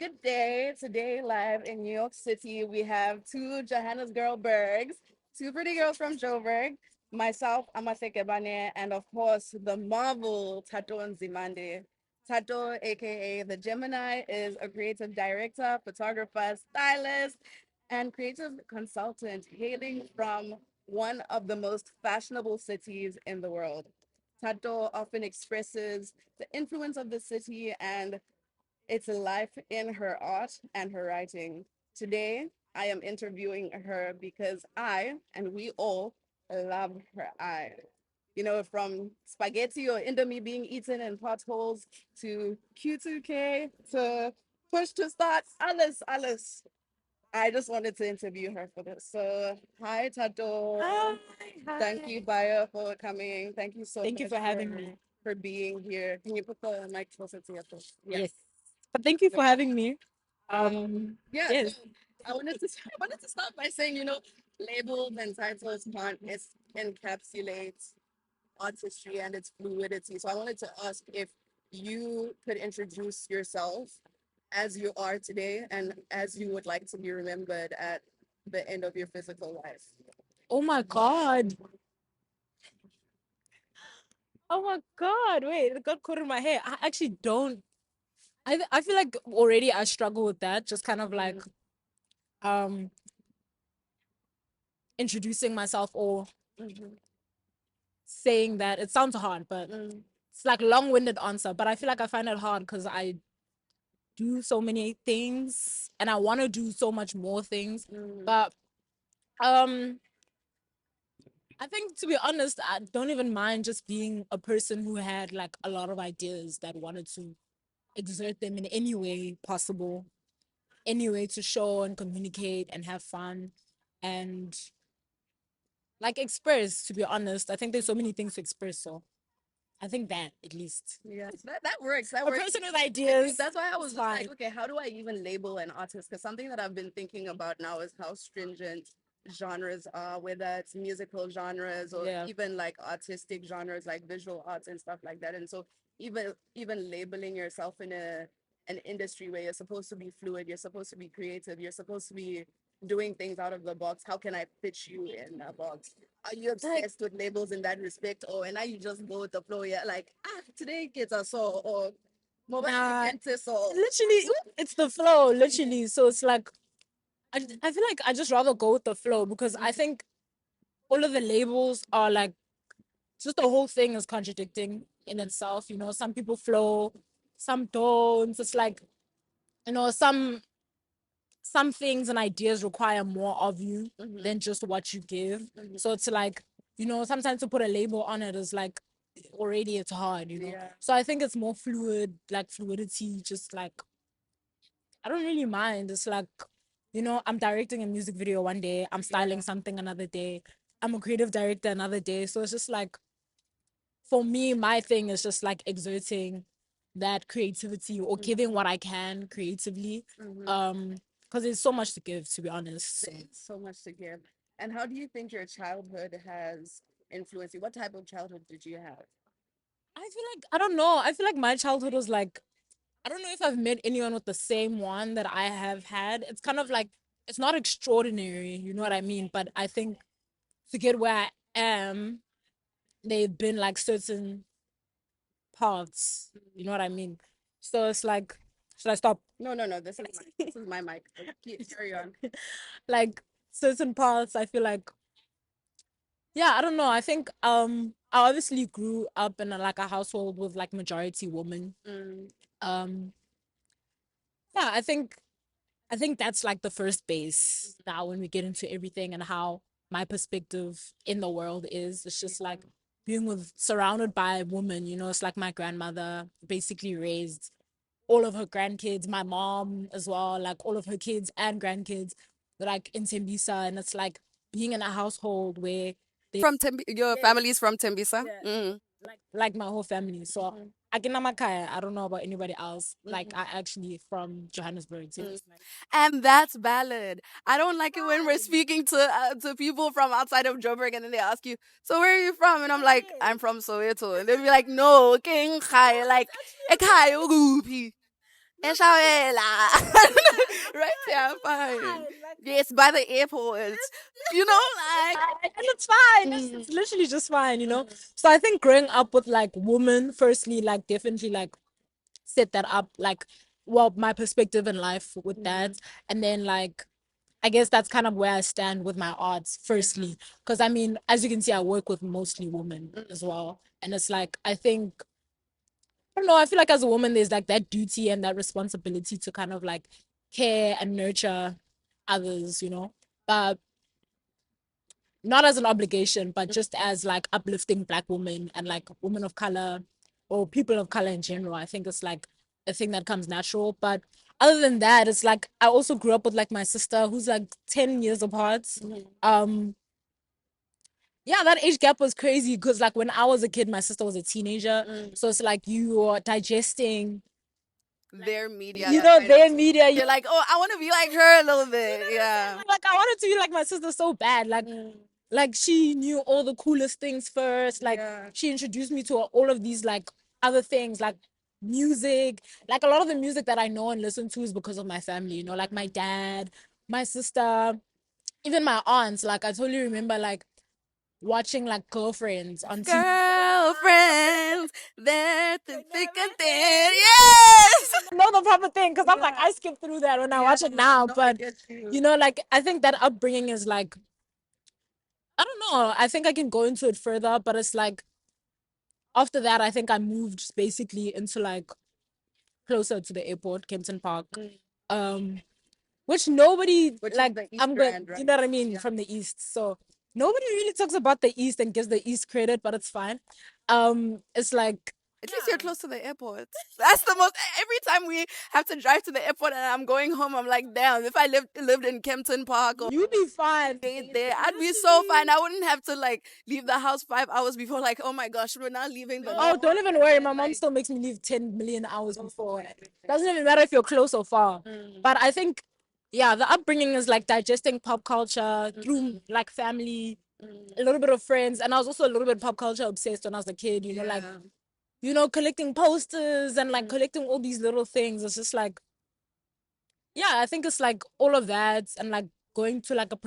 good day. Today, live in New York City, we have two Johannesburgs, two pretty girls from Joburg, myself, Amahle Gebane, and of course, the Marvel Tato Nzimande. Tato, aka the Gemini, is a creative director, photographer, stylist, and creative consultant hailing from one of the most fashionable cities in the world. Tato often expresses the influence of the city and its life in her art and her writing. Today, I am interviewing her because I, and we all, love her eye. You know, from spaghetti or indomie being eaten in potholes to Q2K to push to start, Alice, Alice. I just wanted to interview her for this. So, hi, Tado. Hi, Thank hi. you, Baya, for coming. Thank you so Thank you much for having me. for being here. Can you put the mic closer to your face? Yeah. Yes. But thank you Yep. for having me. Yeah. So Yes. I wanted to I wanted to start by saying, labels and titles can't encapsulate artistry and its fluidity. So I wanted to ask if you could introduce yourself as you are today and as you would like to be remembered at the end of your physical life. Oh my God. Oh my God. Wait, it got caught in my hair. I actually don't. I feel like already I struggle with that. Just kind of like um introducing myself or Mm-hmm. saying that. It sounds hard, but Mm, it's like long-winded answer. But I feel like I find it hard because I do so many things and I want to do so much more things. mm, But um I think, to be honest, I don't even mind just being a person who had like a lot of ideas that wanted to exert them in any way possible, any way to show and communicate and have fun and like express. To be honest, I think there's so many things to express. So I think that at least yeah, that works. That a works. person with I think ideas that's why I was is just fine. like, okay, how do I even label an artist? Because something that I've been thinking about now is how stringent genres are, whether it's musical genres or Yeah. even like artistic genres like visual arts and stuff like that. And so even labeling yourself in an industry where you're supposed to be fluid, you're supposed to be creative, you're supposed to be doing things out of the box. How can I fit you in a box? Are you Like, obsessed with labels in that respect, or and now you just go with the flow? Yeah, like today kids are so or mobile nah, dentist or literally, it's the flow, literally. So it's like, I feel like I just rather go with the flow because I think all of the labels are like, just the whole thing is contradicting in itself. Some people flow, some don't. It's like, some things and ideas require more of you mm-hmm, than just what you give. mm-hmm, So it's like, sometimes to put a label on it is like already it's hard. yeah, So I think it's more fluid, like fluidity, just like I don't really mind. It's like, I'm directing a music video one day, I'm styling yeah, something another day, I'm a creative director another day. So it's just like, for me, my thing is just like exerting that creativity or giving what I can creatively. mm-hmm. Because there's so much to give, to be honest. So There's so much to give. And how do you think your childhood has influenced you? What type of childhood did you have? I feel like I don't know. I feel like my childhood was like, I don't know if I've met anyone with the same one that I have had. It's kind of like, it's not extraordinary, you know what I mean? But I think to get where I am, they've been like certain paths, you know what I mean? So it's like, should I stop? No, no, no. This is my mic. Carry on. Like certain paths, I feel like, yeah, I don't know. I think I obviously grew up in like a household with like majority women. Mm, Um yeah, I think that's like the first base now when we get into everything and how my perspective in the world is. It's just like being surrounded by women, it's like my grandmother basically raised all of her grandkids, my mom as well, like all of her kids and grandkids, like in Tembisa. And it's like being in a household where they, from your yes, family is from Tembisa? yeah, Mm, like my whole family. So mm, I don't know about anybody else. Like mm, I actually from Johannesburg. So mm. it's like, And that's valid. I don't like it when we're speaking to people from outside of Joburg and then they ask you, "So where are you from?" And I'm like, yes, "I'm from Soweto," and they'll be like, "No, King no, Khai, it's like actually a Ekhaya ukuphi?" Eshawela. Right? Yeah, fine. Yes, by the airport. You know, like And it's fine. It's literally just fine, you know. So I think growing up with like women, firstly, like definitely like set that up, like, well, my perspective in life with that, and then like I guess that's kind of where I stand with my arts, firstly, because I mean, as you can see, I work with mostly women as well, and it's like I think I don't know. I feel like as a woman, there's like that duty and that responsibility to kind of like care and nurture others, you know. But not as an obligation, but just as like uplifting Black women and like women of color or people of color in general. I think it's like a thing that comes natural. But other than that, it's like I also grew up with like my sister who's like 10 years apart. Um, yeah, that age gap was crazy because like when I was a kid, my sister was a teenager. So it's like you are digesting, their media. you know, their media. You're like, oh, I want to be like her a little bit. Yeah. Like I wanted to be like my sister so bad. Like she knew all the coolest things first. Like she introduced me to all of these like other things like music. Like a lot of the music that I know and listen to is because of my family, you know, like my dad, my sister, even my aunts. Like I totally remember like watching like Girlfriends on TV. Girlfriends, they're the thick and thin. Yes. Know the proper thing because I'm like I skip through that when I watch it now. But you know, like I think that upbringing is like I don't know. I think I can go into it further, but it's like after that, I think I moved basically into like closer to the airport, Kempton Park. Um, which nobody like. I'm good. You know what I mean from the east, so nobody really talks about the east and gives the east credit, but it's fine. It's like At least you're close to the airport. That's the most. Every time we have to drive to the airport and I'm going home, I'm like, damn. If I lived in Kempton Park or you be fine. stayed there, I'd be so fine. I wouldn't have to like leave the house 5 hours before. Like, oh my gosh, we're now leaving the. Oh, don't even worry. My mom still makes me leave 10 million hours before. Doesn't even matter if you're close or far. But I think, yeah, the upbringing is like digesting pop culture through like family, a little bit of friends. And I was also a little bit pop culture obsessed when I was a kid, you know, like, you know, collecting posters and like collecting all these little things. It's just like, yeah, I think it's like all of that and like going to like a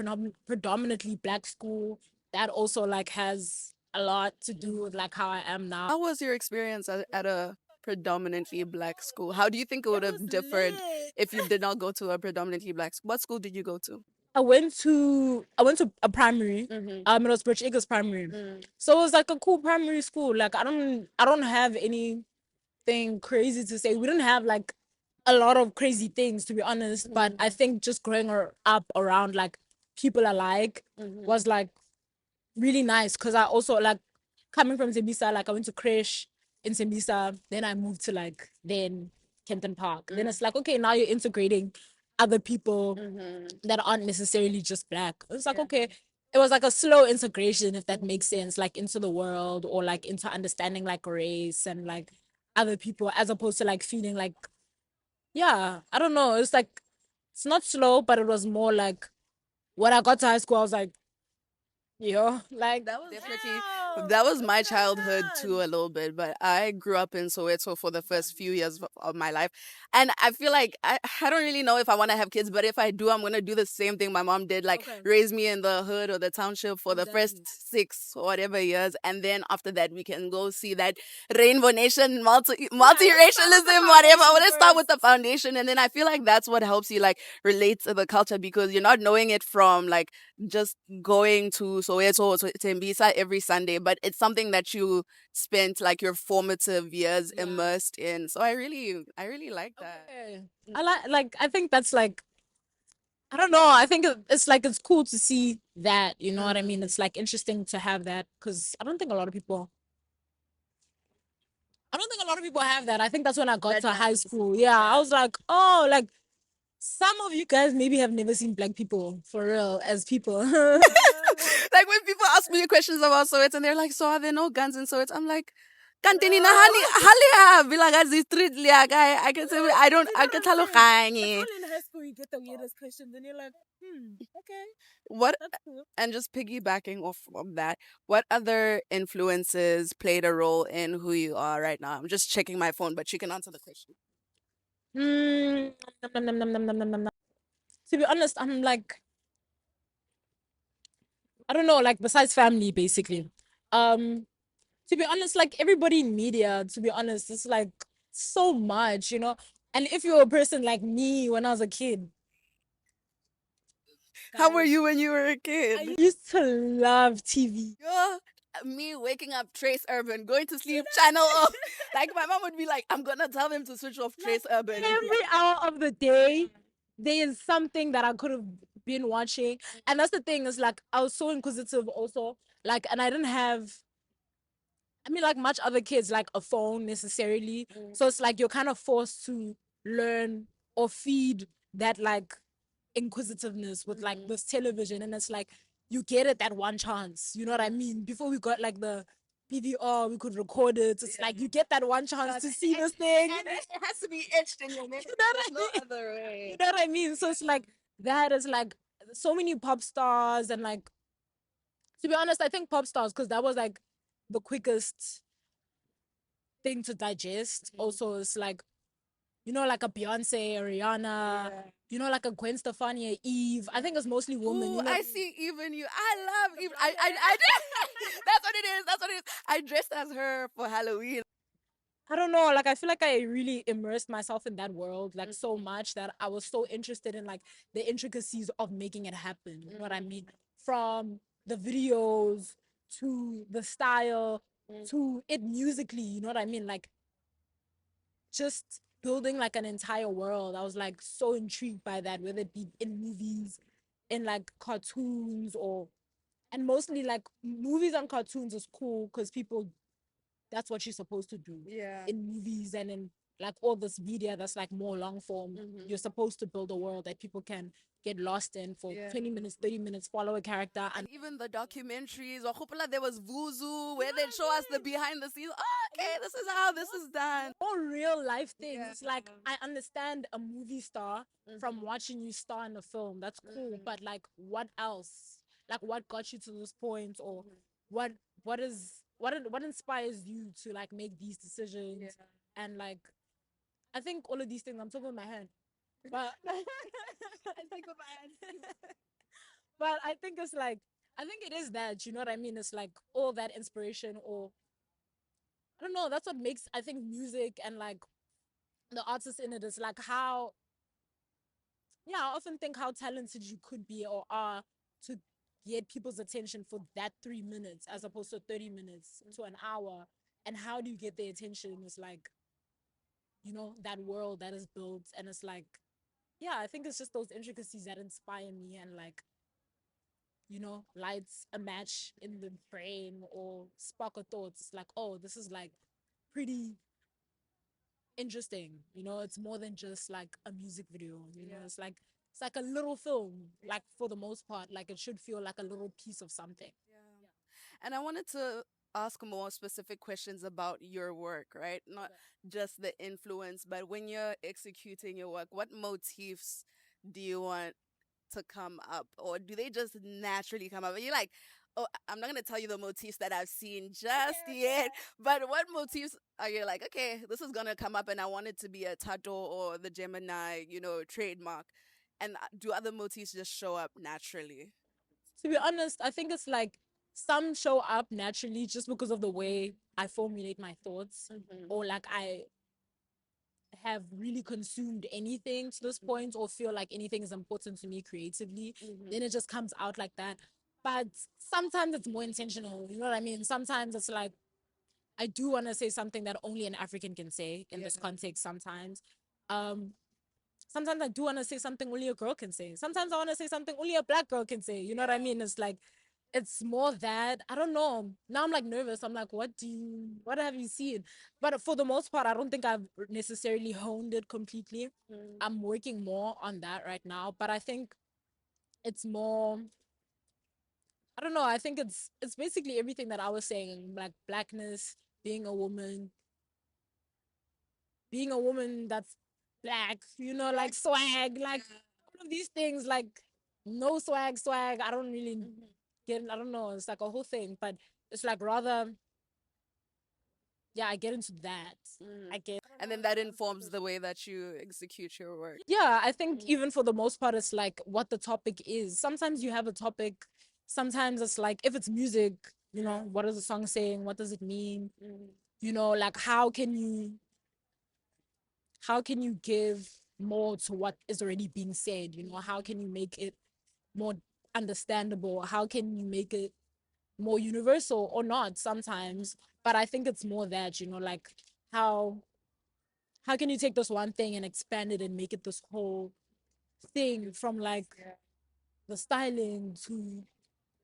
predominantly Black school that also like has a lot to do with like how I am now. How was your experience at a predominantly Black school? How do you think it would have differed if you did not go to a predominantly Black school? What school did you go to? I went to a primary. It was Bridge Eagles Primary. So it was like a cool primary school. Like I don't have anything crazy to say. We didn't have like a lot of crazy things to be honest. But I think just growing up around like people alike was like really nice because I also like coming from Tembisa, like I went to creche in Tembisa, then I moved to like then Kempton Park. Then it's like, okay, now you're integrating other people that aren't necessarily just Black. It's like, okay, it was like a slow integration, if that makes sense, like into the world or like into understanding like race and like other people as opposed to like feeling like, yeah, I don't know. It's like, it's not slow, but it was more like when I got to high school, I was like, yo, like That was definitely that was my childhood too a little bit, but I grew up in Soweto for the first few years of my life, and I feel like I don't really know if I want to have kids, but if I do, I'm gonna do the same thing my mom did, like raise me in the hood or the township for the first 6 or whatever years, and then after that we can go see that Rainbow Nation multiracialism, whatever. I want to start with the foundation, and then I feel like that's what helps you like relate to the culture because you're not knowing it from like just going to Soweto or to Tembisa every Sunday, but it's something that you spent like your formative years immersed in. So I really like that. okay. I like I think that's like I don't know. I think it's like it's cool to see that, you know what I mean? It's like interesting to have that because I don't think a lot of people have that. I think that's when I got to high school. Yeah, I was like, oh, like some of you guys maybe have never seen Black people for real as people. Like when people ask me questions about Soweto and they're like, so are there no guns in Soweto? I'm like, Kantini na hali bilagazi street liaga. I can say I don't I can tell in high school you get the weirdest questions and you're like, okay, what that's cool. and just piggybacking off of that, what other influences played a role in who you are right now? I'm just checking my phone, but you can answer the question. Mm, to be honest, I'm like, I don't know, like besides family, basically. Um, to be honest, like everybody in media, to be honest, it's like so much, you know. And if you're a person like me when I was a kid, How were guys, you when you were a I kid? used to love TV. Yo, me waking up Trace Urban, going to sleep Channel O. Like my mom would be like, I'm gonna tell them to switch off Trace Urban. Every hour of the day, there is something that I could have been watching. And that's the thing, is like I was so inquisitive also. Like, and I didn't have, I mean, like much other kids, like a phone necessarily. So it's like you're kind of forced to learn or feed that like inquisitiveness with like this television. And it's like you get it that one chance. You know what I mean? Before we got like the PVR, we could record it. It's like you get that one chance to see this thing. And it has to be etched in your memory. You know what There's I no mean? other way. You know what I mean? So it's like that is like so many pop stars. And like, to be honest, I think pop stars, because that was like the quickest thing to digest. Also, it's like, you know, like a Beyonce, a Rihanna, you know, like a Gwen Stefani, a Eve. I think it's mostly women. Ooh, You know, I see even you. I love even. I that's what it is. That's what it is. I dressed as her for Halloween. I don't know. Like, I feel like I really immersed myself in that world, like so much that I was so interested in like the intricacies of making it happen. You know what I mean? From the videos to the style to it musically. You know what I mean? Like, just building like an entire world. I was like so intrigued by that, whether it be in movies, in like cartoons, or and mostly like movies and cartoons is cool because people, that's what you're supposed to do. Yeah. In movies and in like all this media that's like more long form, you're supposed to build a world that people can get lost in for 20 minutes, 30 minutes, follow a character. And even the documentaries, Wakopula, there was Vuzu, where they'd show us the behind the scenes. Oh, okay, this is how this is done. All real life things. It's like I understand a movie star from watching you star in a film. That's cool. But like what else? Like what got you to this point, or what what inspires you to like make these decisions? And like I think all of these things, I'm talking with my hand. But I think with my hand. But I think it's like I think it is that, you know what I mean? It's like all that inspiration, or I don't know, that's what makes I think music and like the artists in it is like how, yeah, I often think how talented you could be or are to get people's attention for that 3 minutes as opposed to 30 minutes to an hour. And how do you get their attention? Is like, you know, that world that is built. And it's like, yeah, I think it's just those intricacies that inspire me and like, you know, lights a match in the brain or spark a thought. It's like, oh, this is like pretty interesting. You know, it's more than just like a music video. You know, it's like a little film. Like for the most part, like it should feel like a little piece of something. Yeah. And I wanted to ask more specific questions about your work, right? Not just the influence, but when you're executing your work, what motifs do you want to come up, or do they just naturally come up? And you're like, oh, I'm not gonna tell you the motifs that I've seen just yet, but what motifs are you like? Okay, this is gonna come up, and I want it to be a Tado or the Gemini, you know, trademark. And do other motifs just show up naturally? To be honest, I think it's like some show up naturally just because of the way I formulate my thoughts, or like I have really consumed anything to this point or feel like anything is important to me creatively, then it just comes out like that. But sometimes it's more intentional, you know what I mean? Sometimes it's like I do want to say something that only an African can say in this context sometimes. Um, Sometimes I do want to say something only a girl can say. Sometimes I want to say something only a black girl can say. You know what I mean? It's like it's more that I don't know. Now I'm like nervous. I'm like, what have you seen? But for the most part, I don't think I've necessarily honed it completely. I'm working more on that right now. But I think it's more, I don't know, I think it's basically everything that I was saying, like blackness, being a woman, that's black, you know, like swag, like all of these things, like no swag. I don't really get, I don't know, it's like a whole thing, but it's like rather yeah, I get into that. I get And then that informs the way that you execute your work. yeah, I think even for the most part, it's like what the topic is. Sometimes you have a topic, sometimes it's like if it's music, you know, what is the song saying? What does it mean? You know, like how can you give more to what is already being said? You know, how can you make it more understandable? How can you make it more universal or not sometimes? But I think it's more that, you know, like how how can you take this one thing and expand it and make it this whole thing from like the styling to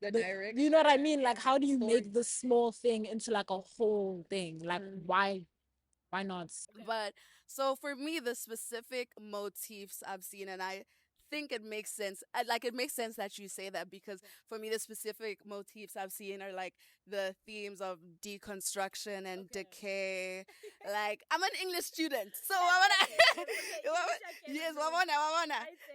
The direction. you know what I mean? Like how do you make this small thing into like a whole thing? Like why not? But so for me, the specific motifs I've seen, and I think it makes sense. Like it makes sense that you say that because for me, the specific motifs I've seen are like the themes of deconstruction and decay. Like I'm an English student, so I wanna, yes, I wanna,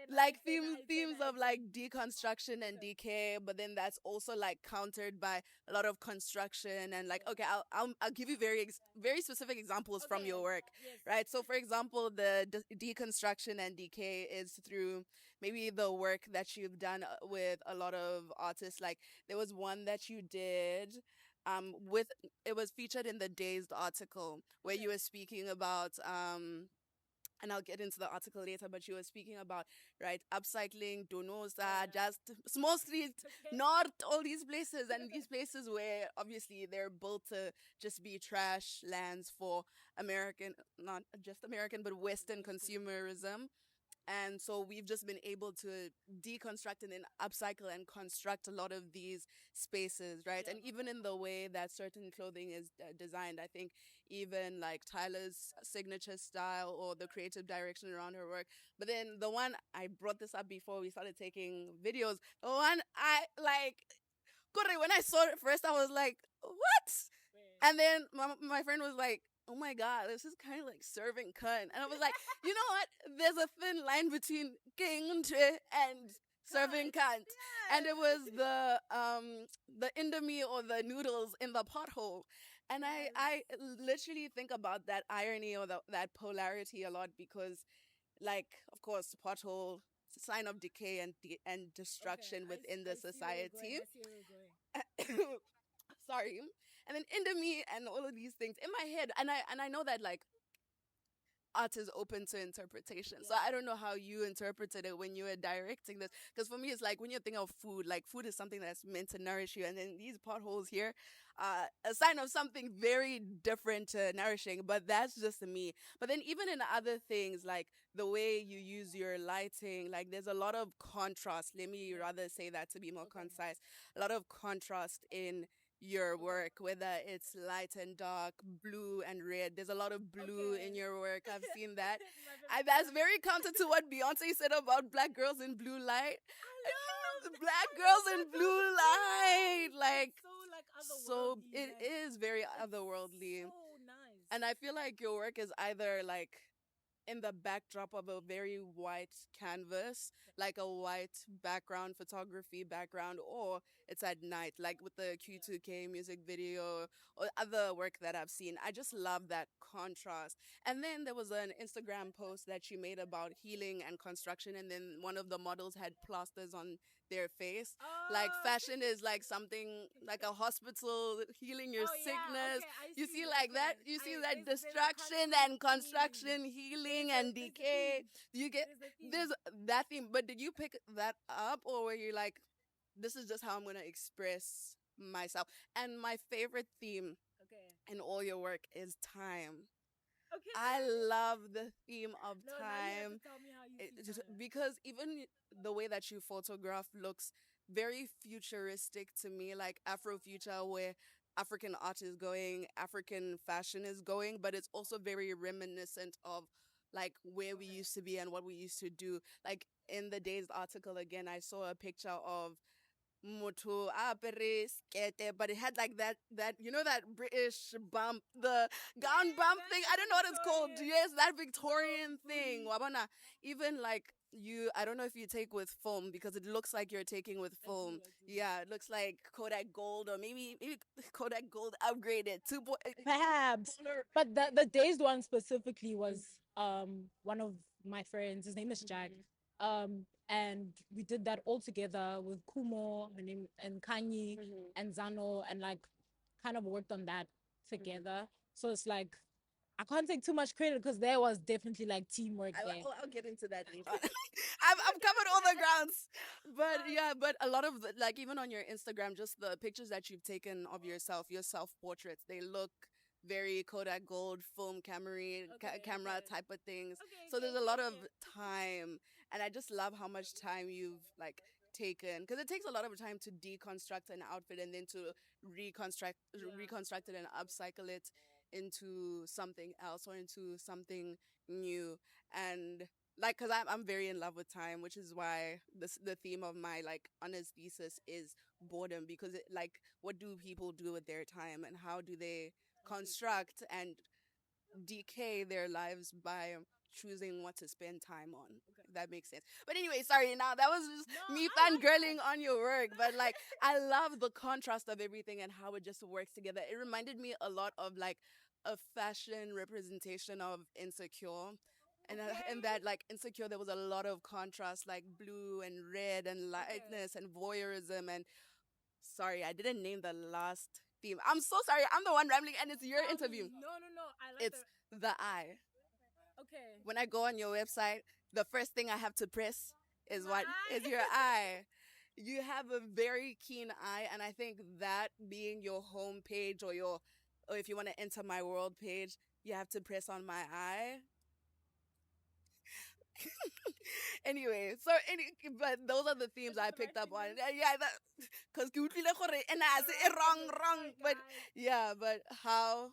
like themes of like deconstruction and decay, but then that's also like countered by a lot of construction and like okay, I'll give you very specific examples from your work, right? So for example, the deconstruction and decay is through maybe the work that you've done with a lot of artists. Like there was one that you did with it was featured in the Dazed article where you were speaking about and I'll get into the article later, but you were speaking about, right, upcycling, Donosa, just small streets, not all these places, and these places where obviously they're built to just be trash lands for American, not just American, but Western consumerism. And so we've just been able to deconstruct and then upcycle and construct a lot of these spaces, right? And even in the way that certain clothing is designed, I think even like Tyler's signature style or the creative direction around her work. But then the one I brought this up before we started taking videos, the one I like, Corre, when I saw it first, I was like, what? And then my friend was like, oh my God, this is kind of like serving cunt. And I was like, you know what? There's a thin line between king and serving cunt. And it was the indomie or the noodles in the pothole. And I literally think about that irony or that polarity a lot because like of course pothole sign of decay and destruction within the society. Sorry. And then indomie and all of these things in my head, and I know that like art is open to interpretation. So I don't know how you interpreted it when you were directing this. Because for me, it's like when you think of food, like food is something that's meant to nourish you. And then these potholes here, a sign of something very different to nourishing. But that's just me. But then even in other things, like the way you use your lighting, like there's a lot of contrast. Let me rather say that to be more concise. A lot of contrast in your work, whether it's light and dark, blue and red. There's a lot of blue in your work. I've seen that. That's very counter to what Beyonce said about black girls in blue light. Black girls in blue light. Like, so it is very otherworldly. And I feel like your work is either like in the backdrop of a very white canvas, like a white background, photography background, or it's at night, like with the Q2K music video or other work that I've seen. I just love that contrast. And then there was an Instagram post that you made about healing and construction, and then one of the models had plasters on their face. Like fashion is like something like a hospital healing your sickness. You see like that? You see that destruction and construction, healing and decay. You get there's that theme. But did you pick that up or were you like, this is just how I'm gonna express myself? And my favorite theme in all your work is time. I love the theme of time. Because even the way that you photograph looks very futuristic to me, like Afrofuture, where African art is going, African fashion is going, but it's also very reminiscent of like where we used to be and what we used to do. Like in the Day's article again, I saw a picture of Moto apere skete, but it had like that you know that British bump, the gown bump thing. I don't know what it's called. Yes, that Victorian thing. Wabana. Even like I don't know if you take with foam because it looks like you're taking with foam. Yeah, it looks like Kodak Gold or maybe Kodak Gold upgraded. Perhaps. But the dazed one specifically was one of my friends. His name is Jack. And we did that all together with Kumo, her name, and Kanyi and Zano, and like kind of worked on that together. So it's like I can't take too much credit because there was definitely like teamwork there. I'll get into that later. I've covered all the grounds, but yeah, but a lot of like even on your Instagram, just the pictures that you've taken of yourself, your self portraits, they look very Kodak Gold film camera type of things. So there's a lot of time, and I just love how much time you've like taken because it takes a lot of time to deconstruct an outfit and then to reconstruct it and upcycle it into something else or into something new. And like because I'm very in love with time, which is why the theme of my like honors thesis is boredom, because it, like what do people do with their time and how do they construct and decay their lives by choosing what to spend time on. If that makes sense. But anyway, sorry, now that was just me fangirling on your work. But like I love the contrast of everything and how it just works together. It reminded me a lot of like a fashion representation of Insecure. And that like Insecure, there was a lot of contrast, like blue and red and lightness and voyeurism. And sorry, I didn't name the last theme. I'm so sorry. I'm the one rambling, and it's your interview. No. I like It's the eye. Okay. When I go on your website, the first thing I have to press is what is your eye. You have a very keen eye, and I think that being your home page or if you want to enter my world page, you have to press on my eye. Anyway, so but those are the themes I picked up on. Yeah, because wrong. But yeah, but how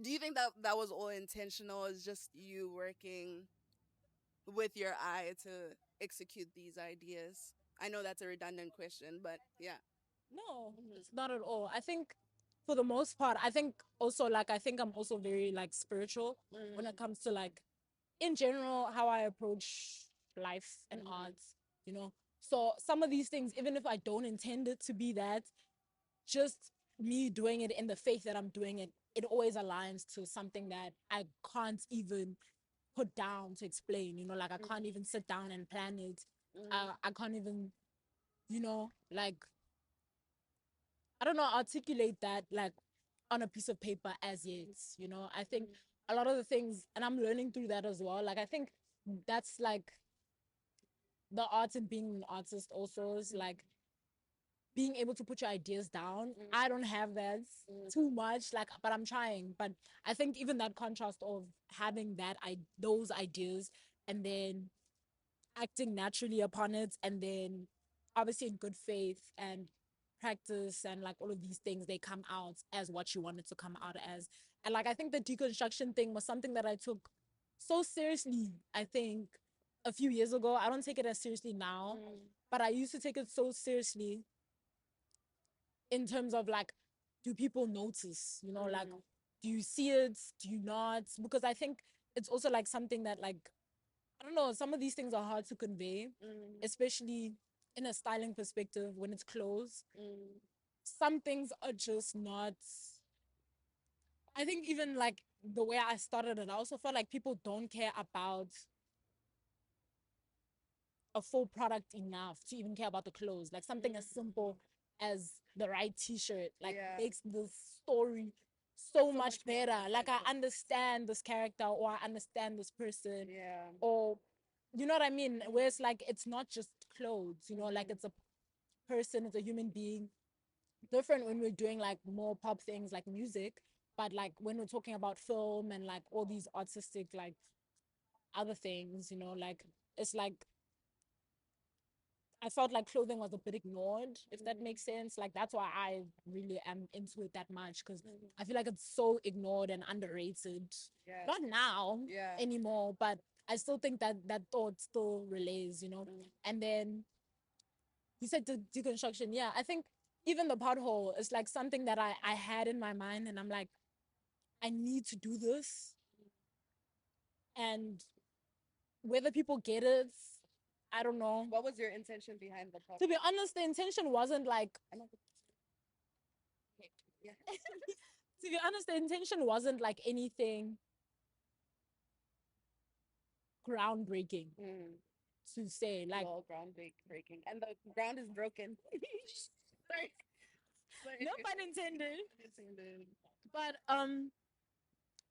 do you think that that was all intentional? Is just you working with your eye to execute these ideas? I know that's a redundant question, but yeah. No, it's not at all. I think for the most part, I think also like I think I'm also very like spiritual when it comes to like in general how I approach life and arts, you know. So some of these things, even if I don't intend it to be that, just me doing it in the faith that I'm doing it, it always aligns to something that I can't even put down to explain, you know, like I can't even sit down and plan it. I can't even, you know, like I don't know, articulate that like on a piece of paper as yet, you know. I think a lot of the things, and I'm learning through that as well. Like I think that's like the art and being an artist also is like being able to put your ideas down. I don't have that too much, like, but I'm trying. But I think even that contrast of having those ideas and then acting naturally upon it, and then obviously in good faith and practice and like all of these things, they come out as what you wanted to come out as. And like I think the deconstruction thing was something that I took so seriously, I think a few years ago. I don't take it as seriously now, but I used to take it so seriously in terms of like, do people notice, you know, like do you see it, do you not? Because I think it's also like something that like I don't know, some of these things are hard to convey, especially in a styling perspective when it's clothes. Some things are just not. I think even like the way I started it, I also felt like people don't care about a full product enough to even care about the clothes. Like something as simple as the right t-shirt, like makes the story so much better. Like I understand this character or I understand this person. Yeah. Or you know what I mean? Where it's like it's not just clothes, you know, like it's a person, it's a human being. Different when we're doing like more pop things like music, but like when we're talking about film and like all these artistic like other things, you know, like it's like I felt like clothing was a bit ignored, if that makes sense. Like that's why I really am into it that much, because I feel like it's so ignored and underrated. Not now anymore, but I still think that that thought still relays, you know. And then you said the deconstruction. Yeah, I think even the pothole is like something that I had in my mind, and I'm like, I need to do this. And whether people get it I don't know. What was your intention behind the podcast? To be honest, the intention wasn't like. Yeah. To be honest, the intention wasn't like anything groundbreaking to say. Like, well, groundbreaking, and the ground is broken. Sorry. no pun intended. But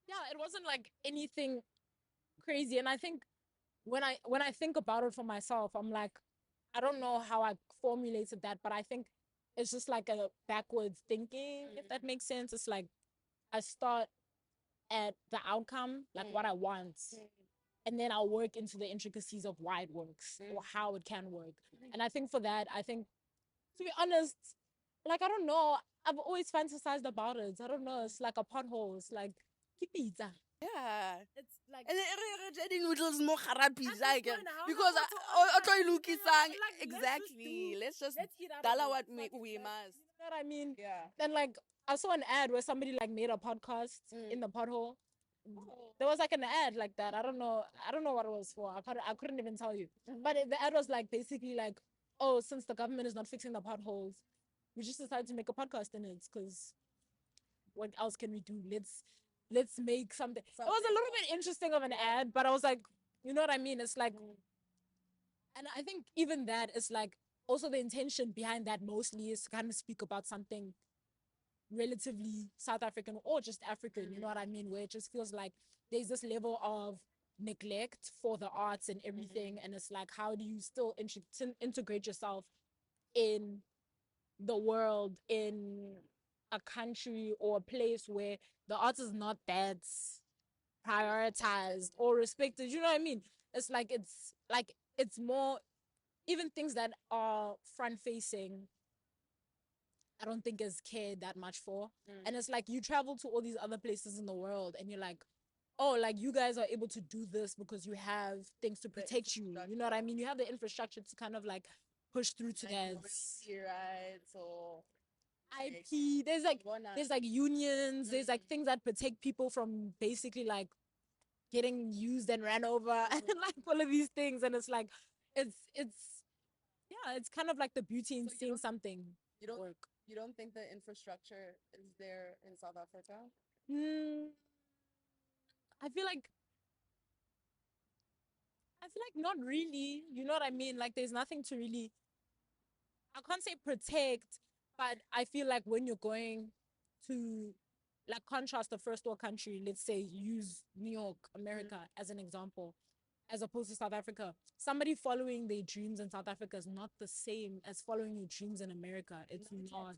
yeah, it wasn't like anything crazy. And I think when I think about it for myself, I'm like, I don't know how I formulated that, but I think it's just like a backwards thinking, if that makes sense. It's like I start at the outcome, like what I want, and then I'll work into the intricacies of why it works or how it can work. And I think for that, I think, to be honest, like, I don't know, I've always fantasized about it. I don't know, it's like a pothole. It's like, keep pizza. Yeah. It's like, And then noodles more because exactly. Let's just tell her what we must. you know what I mean? Yeah. Then like I saw an ad where somebody like made a podcast in the pothole. There was like an ad like that. I don't know what it was for. I couldn't even tell you. But the ad was like basically like, oh, since the government is not fixing the potholes, we just decided to make a podcast in it because what else can we do? Let's make something. It was a little bit interesting of an ad, but I was like, you know what I mean? It's like, and I think even that is like also the intention behind that mostly is to kind of speak about something relatively South African or just African, you know what I mean? Where it just feels like there's this level of neglect for the arts and everything. And it's like, how do you still integrate yourself in the world, in a country or a place where the arts is not that prioritized or respected? You know what I mean? It's like it's more, even things that are front facing, I don't think is cared that much for. And it's like you travel to all these other places in the world and you're like, oh, like you guys are able to do this because you have things to protect you. You know what I mean? You have the infrastructure to kind of like push through to Like that. royalty rights or IP. There's like unions. There's like things that protect people from basically like getting used and ran over and like all of these things. And it's like it's yeah, it's kind of like the beauty in seeing something work. You don't think the infrastructure is there in South Africa? I feel like not really. You know what I mean? Like there's nothing to really, I can't say protect, but I feel like when you're going to like contrast the first world country, let's say use New York, America as an example, as opposed to South Africa. Somebody following their dreams in South Africa is not the same as following your dreams in America. It's not.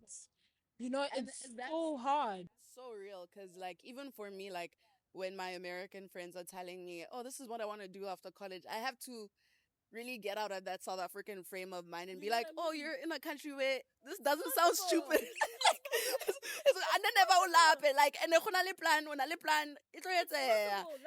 You know, it's so hard. So real, because like even for me, like when my American friends are telling me, oh, this is what I want to do after college, I have to really get out of that South African frame of mind and be like, oh, you're in a country where this doesn't sound stupid. And then never laugh like, and plan,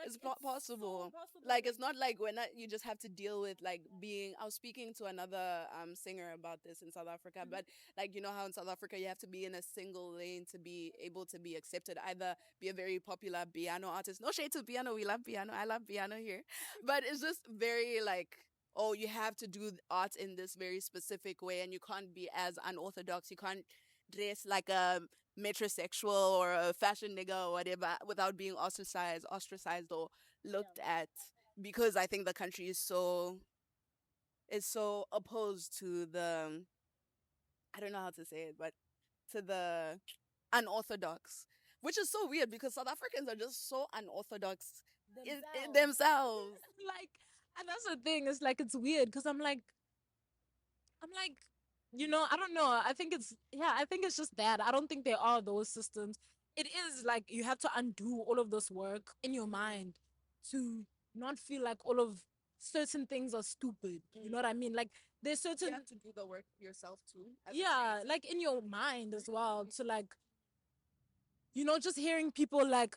it's possible. Like it's not like when you just have to deal with like being. I was speaking to another singer about this in South Africa, but like you know how in South Africa you have to be in a single lane to be able to be accepted. Either be a very popular piano artist. No shade to piano, we love piano. I love piano here, but it's just very like, oh, you have to do art in this very specific way and you can't be as unorthodox. You can't dress like a metrosexual or a fashion nigga or whatever without being ostracized or looked at, because I think the country is so opposed to the, I don't know how to say it, but to the unorthodox, which is so weird because South Africans are just so unorthodox in themselves. Like, and that's the thing. It's like it's weird because I'm like, you know, I don't know. I think it's just that. I don't think there are those systems. It is like you have to undo all of this work in your mind to not feel like all of certain things are stupid. You know what I mean? Like there's certain, You have to do the work yourself too. yeah, like in your mind as well, to like, you know, just hearing people like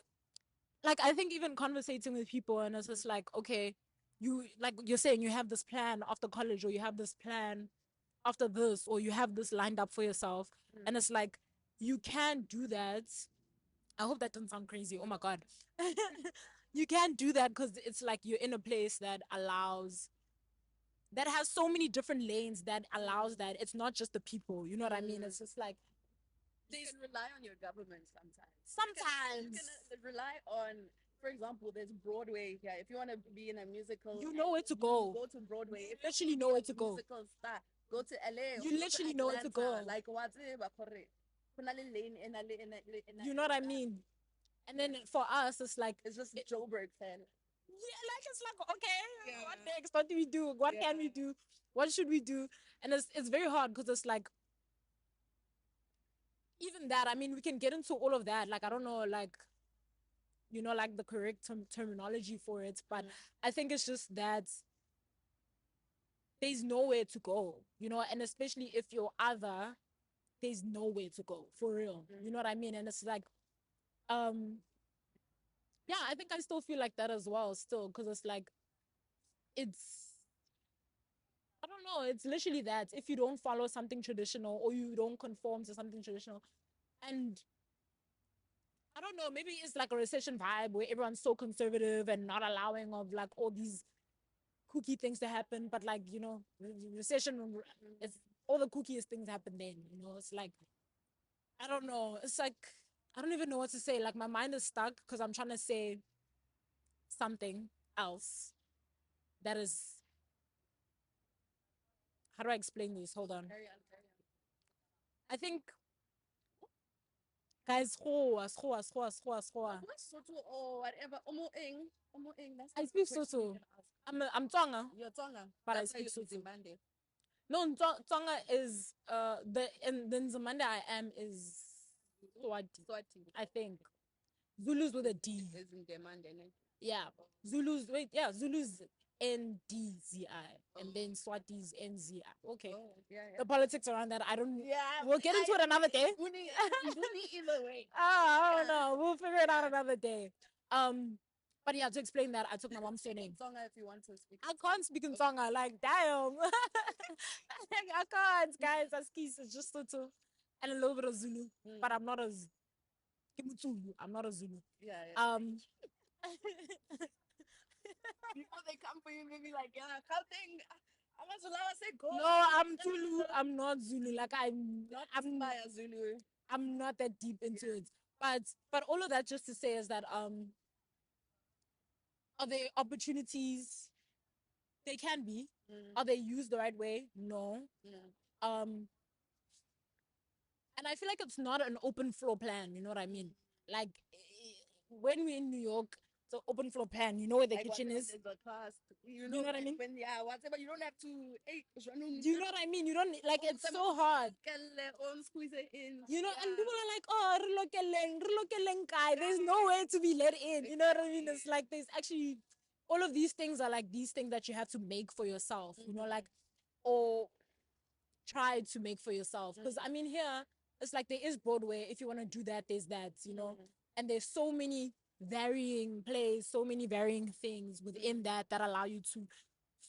I think even conversating with people and it's just like, okay, you, like you're saying, you have this plan after college or you have this plan after this or you have this lined up for yourself, and it's like you can't do that. I hope that doesn't sound crazy. Oh my god. You can't do that because it's like you're in a place that allows that has so many different lanes that allows that. It's not just the people, you know what I mean? It's just like you can rely on your government sometimes. sometimes You can rely on, for example, there's Broadway here. If you want to be in a musical, you know where to you go. go to Broadway. If you Literally want know to where be to a go. musical star, go to LA. You Go literally to know where to Atlanta. go. Like what's it? Lane You know what I mean? And then for us, it's like it's just Joburg fan. yeah, like it's like okay, Yeah. what next? What do we do? What can we do? What should we do? And it's very hard because it's like even that. I mean, we can get into all of that. Like I don't know, like you know, like the correct terminology for it, but I think it's just that there's nowhere to go, you know, and especially if you're other, there's nowhere to go for real. You know what I mean? And it's like, um, yeah, I think I still feel like that as well, still, because it's like it's I don't know. It's literally that if you don't follow something traditional or you don't conform to something traditional, and I don't know, maybe it's like a recession vibe where everyone's so conservative and not allowing of like all these kooky things to happen. But like you know, recession, it's all the kookiest things happen then. You know, it's like I don't know. It's like I don't even know what to say. Like my mind is stuck because I'm trying to say something else that is. How do I explain this? Hold on. Carry on, carry on. I think guys, schoa. What's Soto or whatever? Omo ing. That's I not the speak question you Soto. can ask. I'm Tonga, You're Tonga. but I That's why speak you're Soto. Nzimande. No, Tonga is the Nzimande I am is Swati, Swati I think. Zulu's with a D. is Nzimande. Yeah. Zulu's wait, yeah, Zulu's NDZI and then Swati's NZI. Okay. Oh, yeah, yeah. The politics around that, I don't Yeah, we'll get into it another day. Uni either way. I don't know. We'll figure it out another day. But yeah, to explain that, I took my mom's surname. Tonga if you want to speak. I can't speak in Tonga. Like, damn. Like, I can't, guys. That's keys. It's just Soto and a little bit of Zulu. But I'm not a Kimutsulu. I'm not a Zulu. Yeah, yeah. No, Before they come for you, maybe like, yeah, something. I'm not allowed to say go. I'm Zulu. I'm not Zulu. Like I'm By a Zulu. I'm not that deep into it. But all of that just to say is that are there opportunities? They can be. Are they used the right way? No. Um, and I feel like it's not an open floor plan. You know what I mean? Like when we're in New York, it's an open floor plan. You know where the Like kitchen is. the class. You know what I mean? When yeah, whatever. You don't have to. Hey, You know what I mean? You don't like it's so hard. Squeeze it in. You know, and people are like, oh, relokeleng kai. There's no way to be let in. You know what I mean? It's like there's actually all of these things are like these things that you have to make for yourself. You know, like or try to make for yourself. Because I mean, here it's like there is Broadway. If you want to do that, there's that. You know, and there's so many varying plays, so many varying things within that allow you to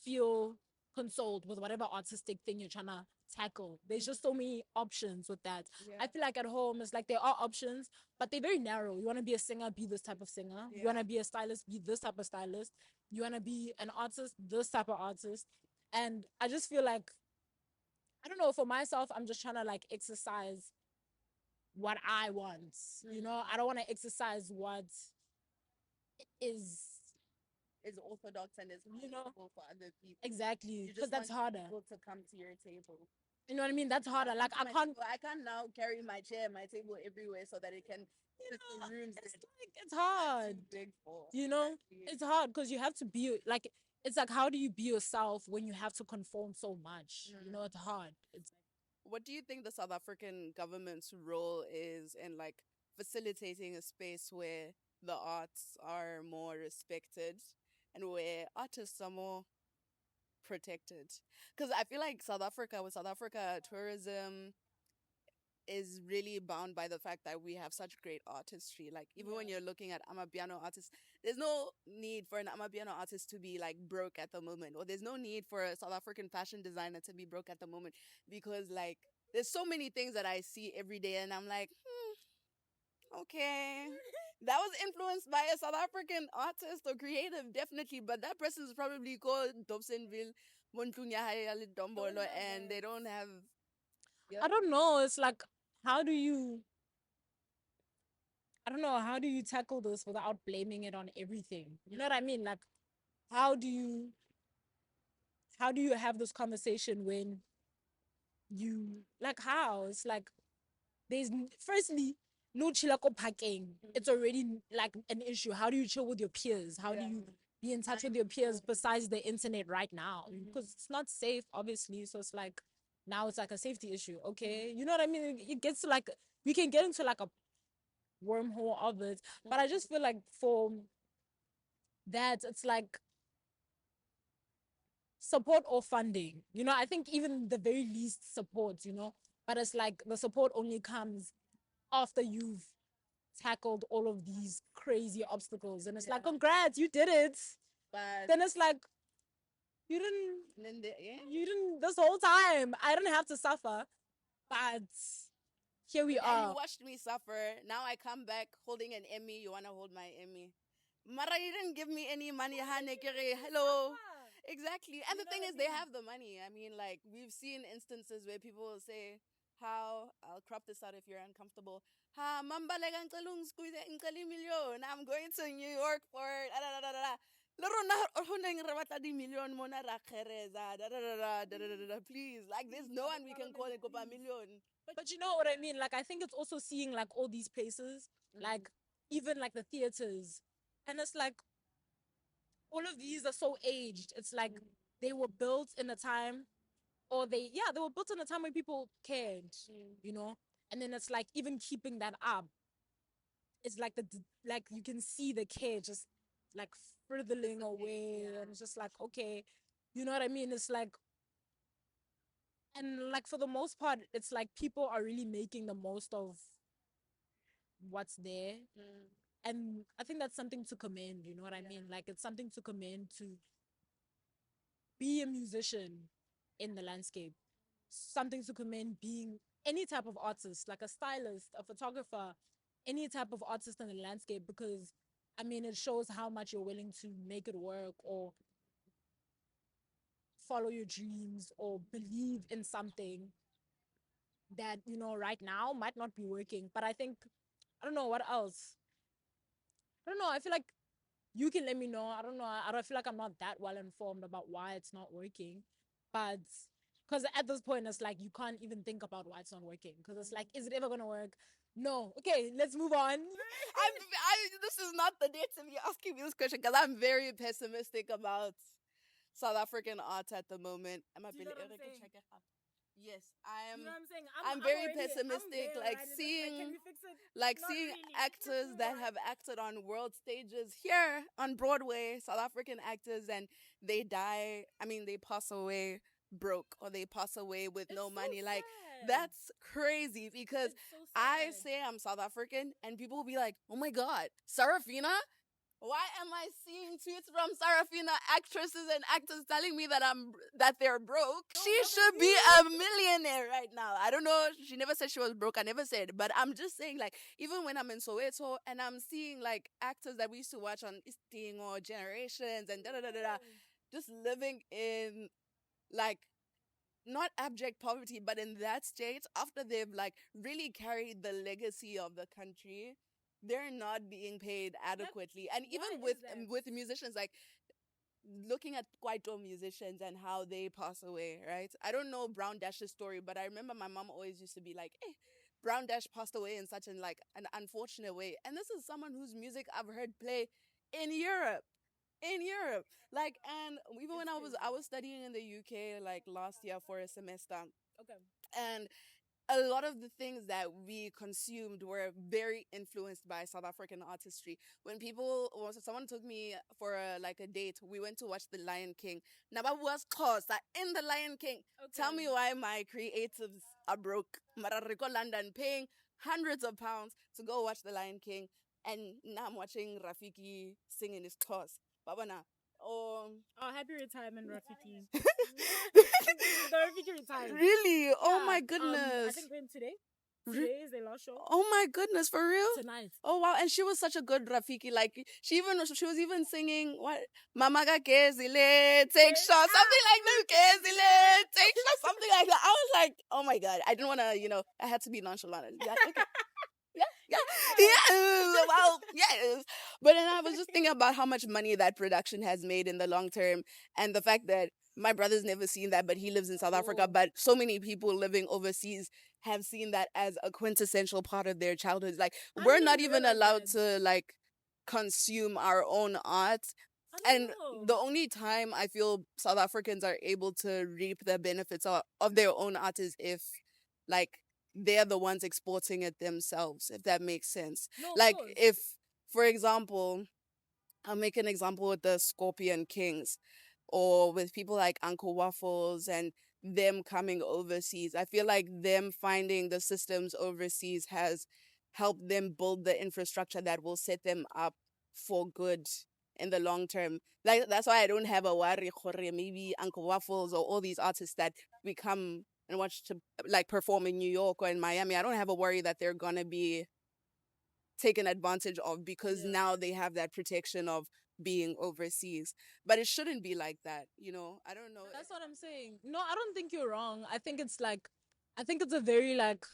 feel consoled with whatever artistic thing you're trying to tackle. There's just so many options with that. Yeah. I feel like at home it's like there are options, but they're very narrow. You want to be a singer, be this type of singer. You want to be a stylist, be this type of stylist. You want to be an artist, this type of artist. And I just feel like I don't know, for myself, I'm just trying to like exercise what I want. You know, I don't want to exercise what is orthodox and is you know for other people. exactly You because just that's want harder. people to come to your table. You know what I mean? That's harder. Like I can't. I can't now carry my chair, my table everywhere so that it can fit the rooms. It's hard. Big for. You know, it's hard because you have to be like. It's like how do you be yourself when you have to conform so much? You know, it's hard. It's What do you think the South African government's role is in like facilitating a space where the arts are more respected and where artists are more protected? Because I feel like with South Africa, tourism is really bound by the fact that we have such great artistry. Like even when you're looking at Amapiano artists, there's no need for an Amapiano artist to be like broke at the moment, or there's no need for a South African fashion designer to be broke at the moment because like there's so many things that I see every day, and I'm like, okay, that was influenced by a South African artist or creative, definitely, but that person is probably called Dobsonville Montlung ya hae ya Ledombolo, and they don't have. I don't know. It's like, how do you? I don't know. How do you tackle this without blaming it on everything? You know what I mean? Like, how do you? How do you have this conversation when you like how it's like there's firstly no chilako packing. It's already like an issue. How do you chill with your peers? How do you be in touch with your peers besides the internet right now? Because it's not safe, obviously. So it's like now it's like a safety issue. Okay, you know what I mean? It gets to like we can get into like a wormhole of it, but I just feel like for that it's like support or funding. You know, I think even the very least support. You know, but it's like the support only comes after you've tackled all of these crazy obstacles, and it's like congrats, you did it. But then it's like you didn't this whole time. I didn't have to suffer, but here we Yeah, you are. watched me suffer. Now I come back holding an Emmy. You wanna hold my Emmy? Mara, you didn't give me any money, Hanekere. Hello. Exactly. And the thing is, they have the money. I mean, like, we've seen instances where people will say, how, I'll crop this out if you're uncomfortable. Ha, mambalega ngicela squeeze ngicela million. I'm going to New York for da da da da da. Le rona ho neng re batla di million mona ra kgereza da da da da da da da. Please, like, there's no one we can call it kopa million. But you know what I mean? Like I think it's also seeing like all these places, like even like the theaters, and it's like all of these are so aged. It's like they were built in a time, or they were built in a time when people cared, you know. And then it's like even keeping that up, it's like like you can see the care just like frittling away, and it's just like okay, you know what I mean? It's like, and like for the most part, it's like people are really making the most of what's there. And I think that's something to commend, you know what I mean? Like it's something to commend to be a musician in the landscape. Something to commend being any type of artist, like a stylist, a photographer, any type of artist in the landscape, because I mean it shows how much you're willing to make it work or follow your dreams or believe in something that, you know, right now might not be working. But I think I don't know what else. I don't know. I feel like you can let me know. I don't know. I don't feel like I'm not that well informed about why it's not working. But because at this point, it's like you can't even think about why it's not working. Because it's like, is it ever going to work? No. Okay, let's move on. This is not the day to be asking me this question because I'm very pessimistic about South African art at the moment. Do you know what I'm saying? Yes, I am. You know what I'm saying? I'm very pessimistic. Like seeing, seeing actors that have acted on world stages here on Broadway, South African actors, and they die. I mean, they pass away broke or they pass away with no money. Like that's crazy because I say I'm South African and people will be like, "Oh my God, Sarafina." Why am I seeing tweets from Sarafina actresses and actors telling me that they're broke? She should be a millionaire right now. I don't know. She never said she was broke. I never said. But I'm just saying, like, even when I'm in Soweto and I'm seeing like actors that we used to watch on Isting or Generations and da da da da da, just living in like not abject poverty, but in that state, after they've like really carried the legacy of the country, they're not being paid adequately. And even with musicians, like looking at Kwaito musicians and how they pass away, right? I don't know Brown Dash's story, but I remember my mom always used to be like, "Hey, Brown Dash passed away in such an unfortunate way." And this is someone whose music I've heard play in Europe. In Europe. Like, and even when I was studying in the UK like last year for a semester. Okay. And a lot of the things that we consumed were very influenced by South African artistry. When someone took me for a date, we went to watch The Lion King. Naba was cause that in The Lion King. Okay. Tell me why my creatives are broke. Marariko London paying hundreds of pounds to go watch The Lion King, and now I'm watching Rafiki sing in his cause. Babana. Oh, happy retirement, Rafiki. The Rafiki retired. Really? Oh Yeah, my goodness. I think when today. Today is the last show. Oh my goodness, for real? Tonight. Oh wow, and she was such a good Rafiki. Like she was even singing what Mama ga kezile, take shots, something like that. Kezile, take shots, something like that. I was like, oh my god, I didn't want to, I had to be nonchalant. Yeah, okay. Yeah. Well, yes. But then I was just thinking about how much money that production has made in the long term, and the fact that my brother's never seen that, but he lives in South Africa. But so many people living overseas have seen that as a quintessential part of their childhood. Like we're not even allowed to like consume our own art. And the only time I feel South Africans are able to reap the benefits of their own art is if like they're the ones exporting it themselves, if that makes sense. No, like if, for example, I'll make an example with the Scorpion Kings or with people like Uncle Waffles and them coming overseas. I feel like them finding the systems overseas has helped them build the infrastructure that will set them up for good in the long term. Like that's why I don't have a worry for maybe Uncle Waffles or all these artists that we come and watch to like perform in New York or in Miami. I don't have a worry that they're gonna be taken advantage of because now they have that protection of being overseas. But it shouldn't be like that, I don't know. That's what I'm saying. No, I don't think you're wrong. I think it's a very like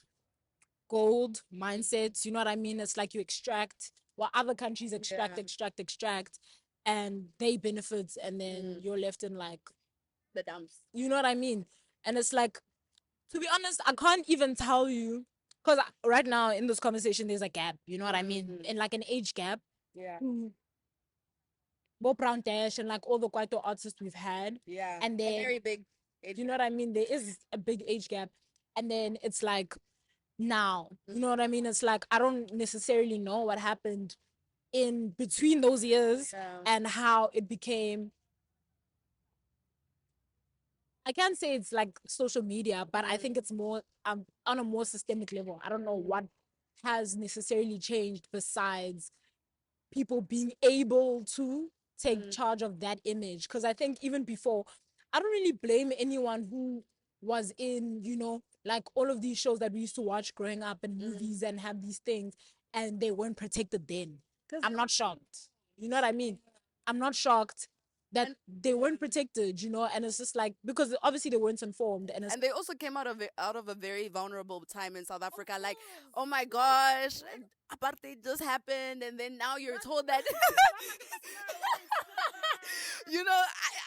gold mindset. You know what I mean? It's like you extract what other countries extract, and they benefit, and then you're left in like The dumps. you know what I mean? And it's like, to be honest, I can't even tell you because right now in this conversation there's a gap. You know what I mean? In like an age gap. Yeah. Bob Brown Dash and like all the Kwaito artists we've had. Yeah. And then a very big age you know what I mean? There is a big age gap. And then it's like now. You know what I mean? It's like I don't necessarily know what happened in between those years and how it became. I can't say it's like social media, but I think it's more on a more systemic level. I don't know what has necessarily changed besides people being able to take charge of that image. Because I think even before, I don't really blame anyone who was in, like all of these shows that we used to watch growing up and movies and have these things, and they weren't protected then. I'm not shocked. You know what I mean? I'm not shocked that they weren't protected, and it's just like, because obviously they weren't informed, and they also came out of a very vulnerable time in South Africa. Like, oh my gosh, apartheid just happened, and then now you're told that.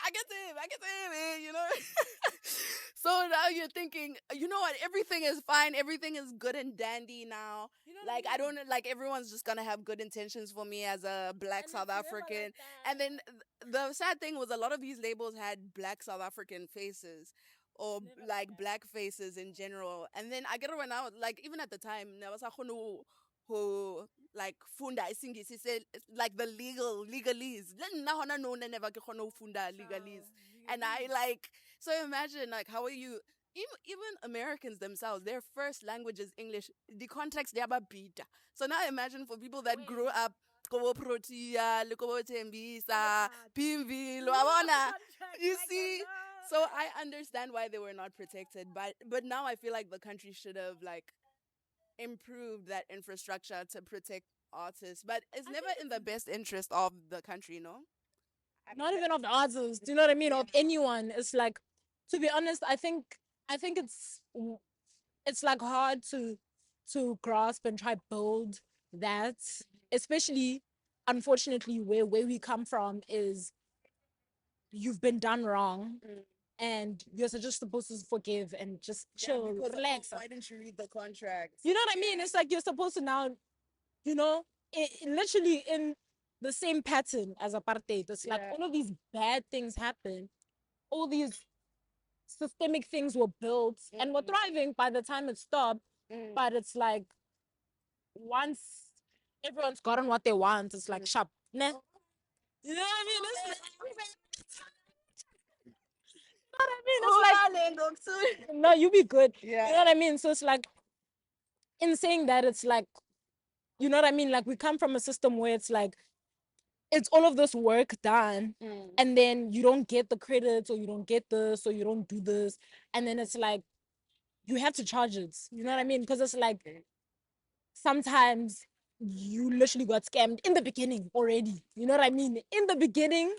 I get to him, So now you're thinking, you know what, everything is fine, everything is good and dandy now. Like, I don't, like, everyone's just gonna have good intentions for me as a black South African. And then the sad thing was a lot of these labels had black South African faces or like black faces in general. And then I get it right now, like, even at the time, who like funda isingisi se like the legalese nna no never ke kgone ho funda legalese. And I like, so imagine, like, how are you, even Americans themselves, their first language is English, the context they are bita. So now imagine for people that grew up Kobo Protea, Lukobo Tembisa, Pimville, you see. So I understand why they were not protected, but now I feel like the country should have like improved that infrastructure to protect artists, but it's never in the best interest of the country, no? Not even of the artists, do you know what I mean? Of anyone. It's like, to be honest, I think it's like hard to grasp and try build that, especially, unfortunately, where we come from is you've been done wrong. And you're just supposed to forgive and just chill, relax. Why didn't you read the contract? You know what I mean? It's like you're supposed to now, literally in the same pattern as apartheid. It's like all of these bad things happen. All these systemic things were built and were thriving by the time it stopped. But it's like once everyone's gotten what they want, it's like sharp. Nah. You know what I mean? It's like, no, you be good. Yeah. You know what I mean? So it's like, in saying that, it's like, you know what I mean? Like, we come from a system where it's like, it's all of this work done, and then you don't get the credits, or you don't get this, or you don't do this. And then it's like, you have to charge it. You know what I mean? Because it's like sometimes you literally got scammed in the beginning already. You know what I mean? In the beginning,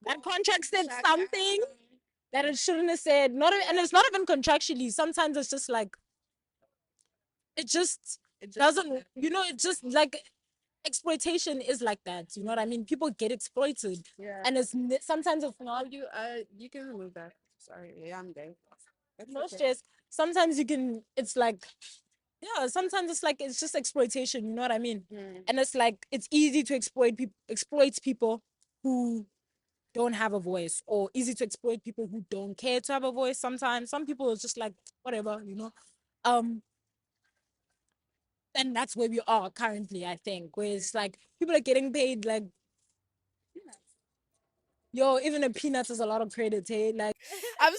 that contract said something that it shouldn't have said. And it's not even contractually. Sometimes it's just like it doesn't. You know, it just like exploitation is like that. You know what I mean? People get exploited, and sometimes it's not. You can remove that. Sorry, yeah, I'm there. No stress. Sometimes you can. It's like yeah. Sometimes it's like it's just exploitation. You know what I mean? And it's like it's easy to exploit people who don't have a voice, or easy to exploit people who don't care to have a voice. Sometimes some people are just like whatever, you know. Um, and that's where we are currently. I think where it's like people are getting paid like yo, even a peanut is a lot of credit, hey? Like I've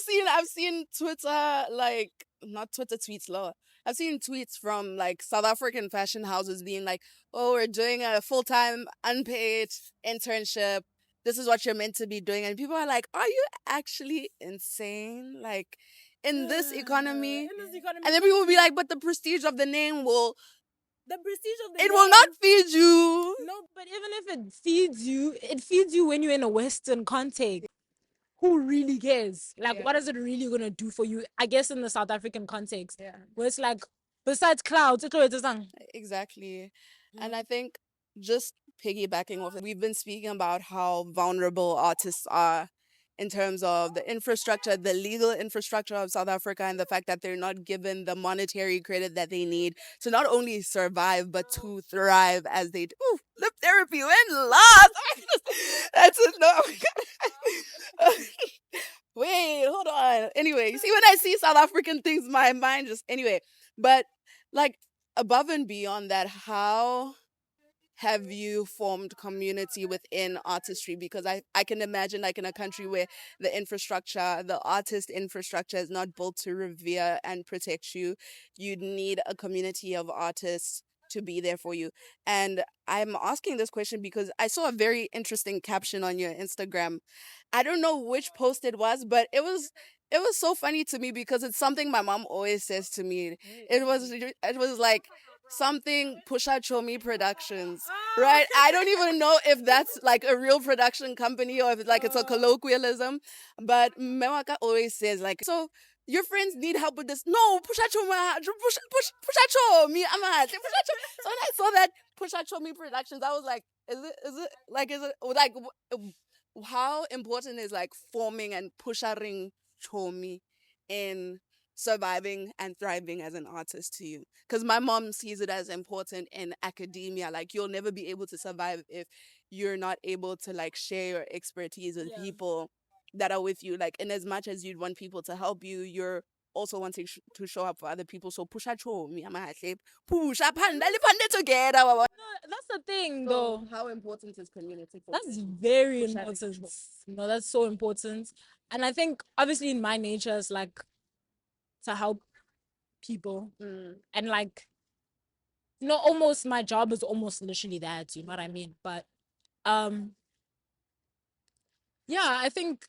seen Twitter, like not Twitter tweets, lower. I've seen tweets from like South African fashion houses being like, "Oh, we're doing a full-time unpaid internship. This is what you're meant to be doing." And people are like, "Are you actually insane? Like in this economy?" And then people will be like, "But the prestige of the name will the prestige of the it will not feed you." no, but even if it feeds you when you're in a Western context. Who really cares? Like, what is it really gonna do for you? I guess in the South African context, where it's like, besides clouds, it's always a Exactly. And I think just piggybacking off, we've been speaking about how vulnerable artists are in terms of the infrastructure, the legal infrastructure of South Africa, and the fact that they're not given the monetary credit that they need to not only survive, but to thrive as they do. Ooh, lip therapy when last. That's a no. Wait, hold on. Anyway, you see, when I see South African things, my mind just, anyway. But like above and beyond that, how have you formed community within artistry? Because I can imagine like in a country where the infrastructure, the artist infrastructure is not built to revere and protect you, you'd need a community of artists to be there for you. And I'm asking this question because I saw a very interesting caption on your Instagram. I don't know which post it was, but it was so funny to me because it's something my mom always says to me. It was like something Pusha Chomi Productions, right? I don't even know if that's like a real production company or if it's like it's a colloquialism, but Mewaka always says like, so your friends need help with this. No, Pusha Choma, Pusha Chomi, Amahle, Pusha Chomi. So when I saw that Pusha Chomi Productions, I was like, how important is like forming and pushing Chomi in surviving and thriving as an artist to you? Because my mom sees it as important in academia. Like you'll never be able to survive if you're not able to like share your expertise with people that are with you. Like in as much as you'd want people to help you, you're also wanting to show up for other people. So pusha cho me, pusha panda panda together. that's the thing, So, though. how important is community for That's you? very Push important. No, that's so important. And I think obviously in my nature is like to help people and like almost my job is almost literally that, you know what I mean? But um yeah, I think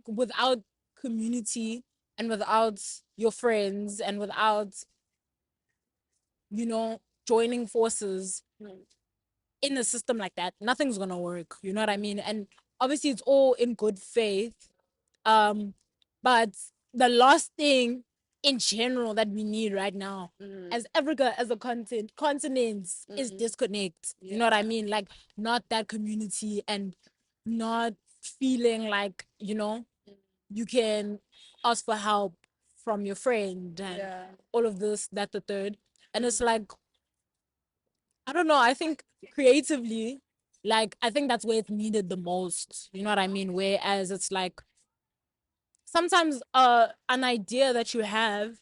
without community and without your friends and without joining forces in a system like that, nothing's gonna work. You know what I mean? And obviously it's all in good faith. But the last thing in general that we need right now as Africa as a continent is disconnect. You know what I mean? Like not that community and not feeling like, you can ask for help from your friend and all of this, that, the third. And it's like, I don't know, I think creatively, like I think that's where it's needed the most. You know what I mean? Whereas it's like sometimes an idea that you have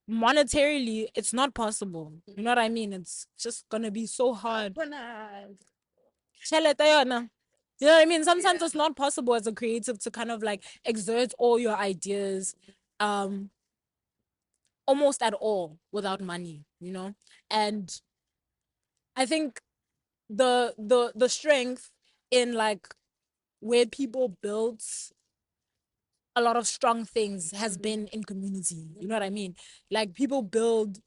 monetarily it's not possible. You know what I mean? It's just gonna be so hard. Tjhelete yona. You know what I mean? Sometimes it's not possible as a creative to kind of like exert all your ideas almost at all without money, and I think the strength in like where people built a lot of strong things has been in community. You know what I mean? Like people build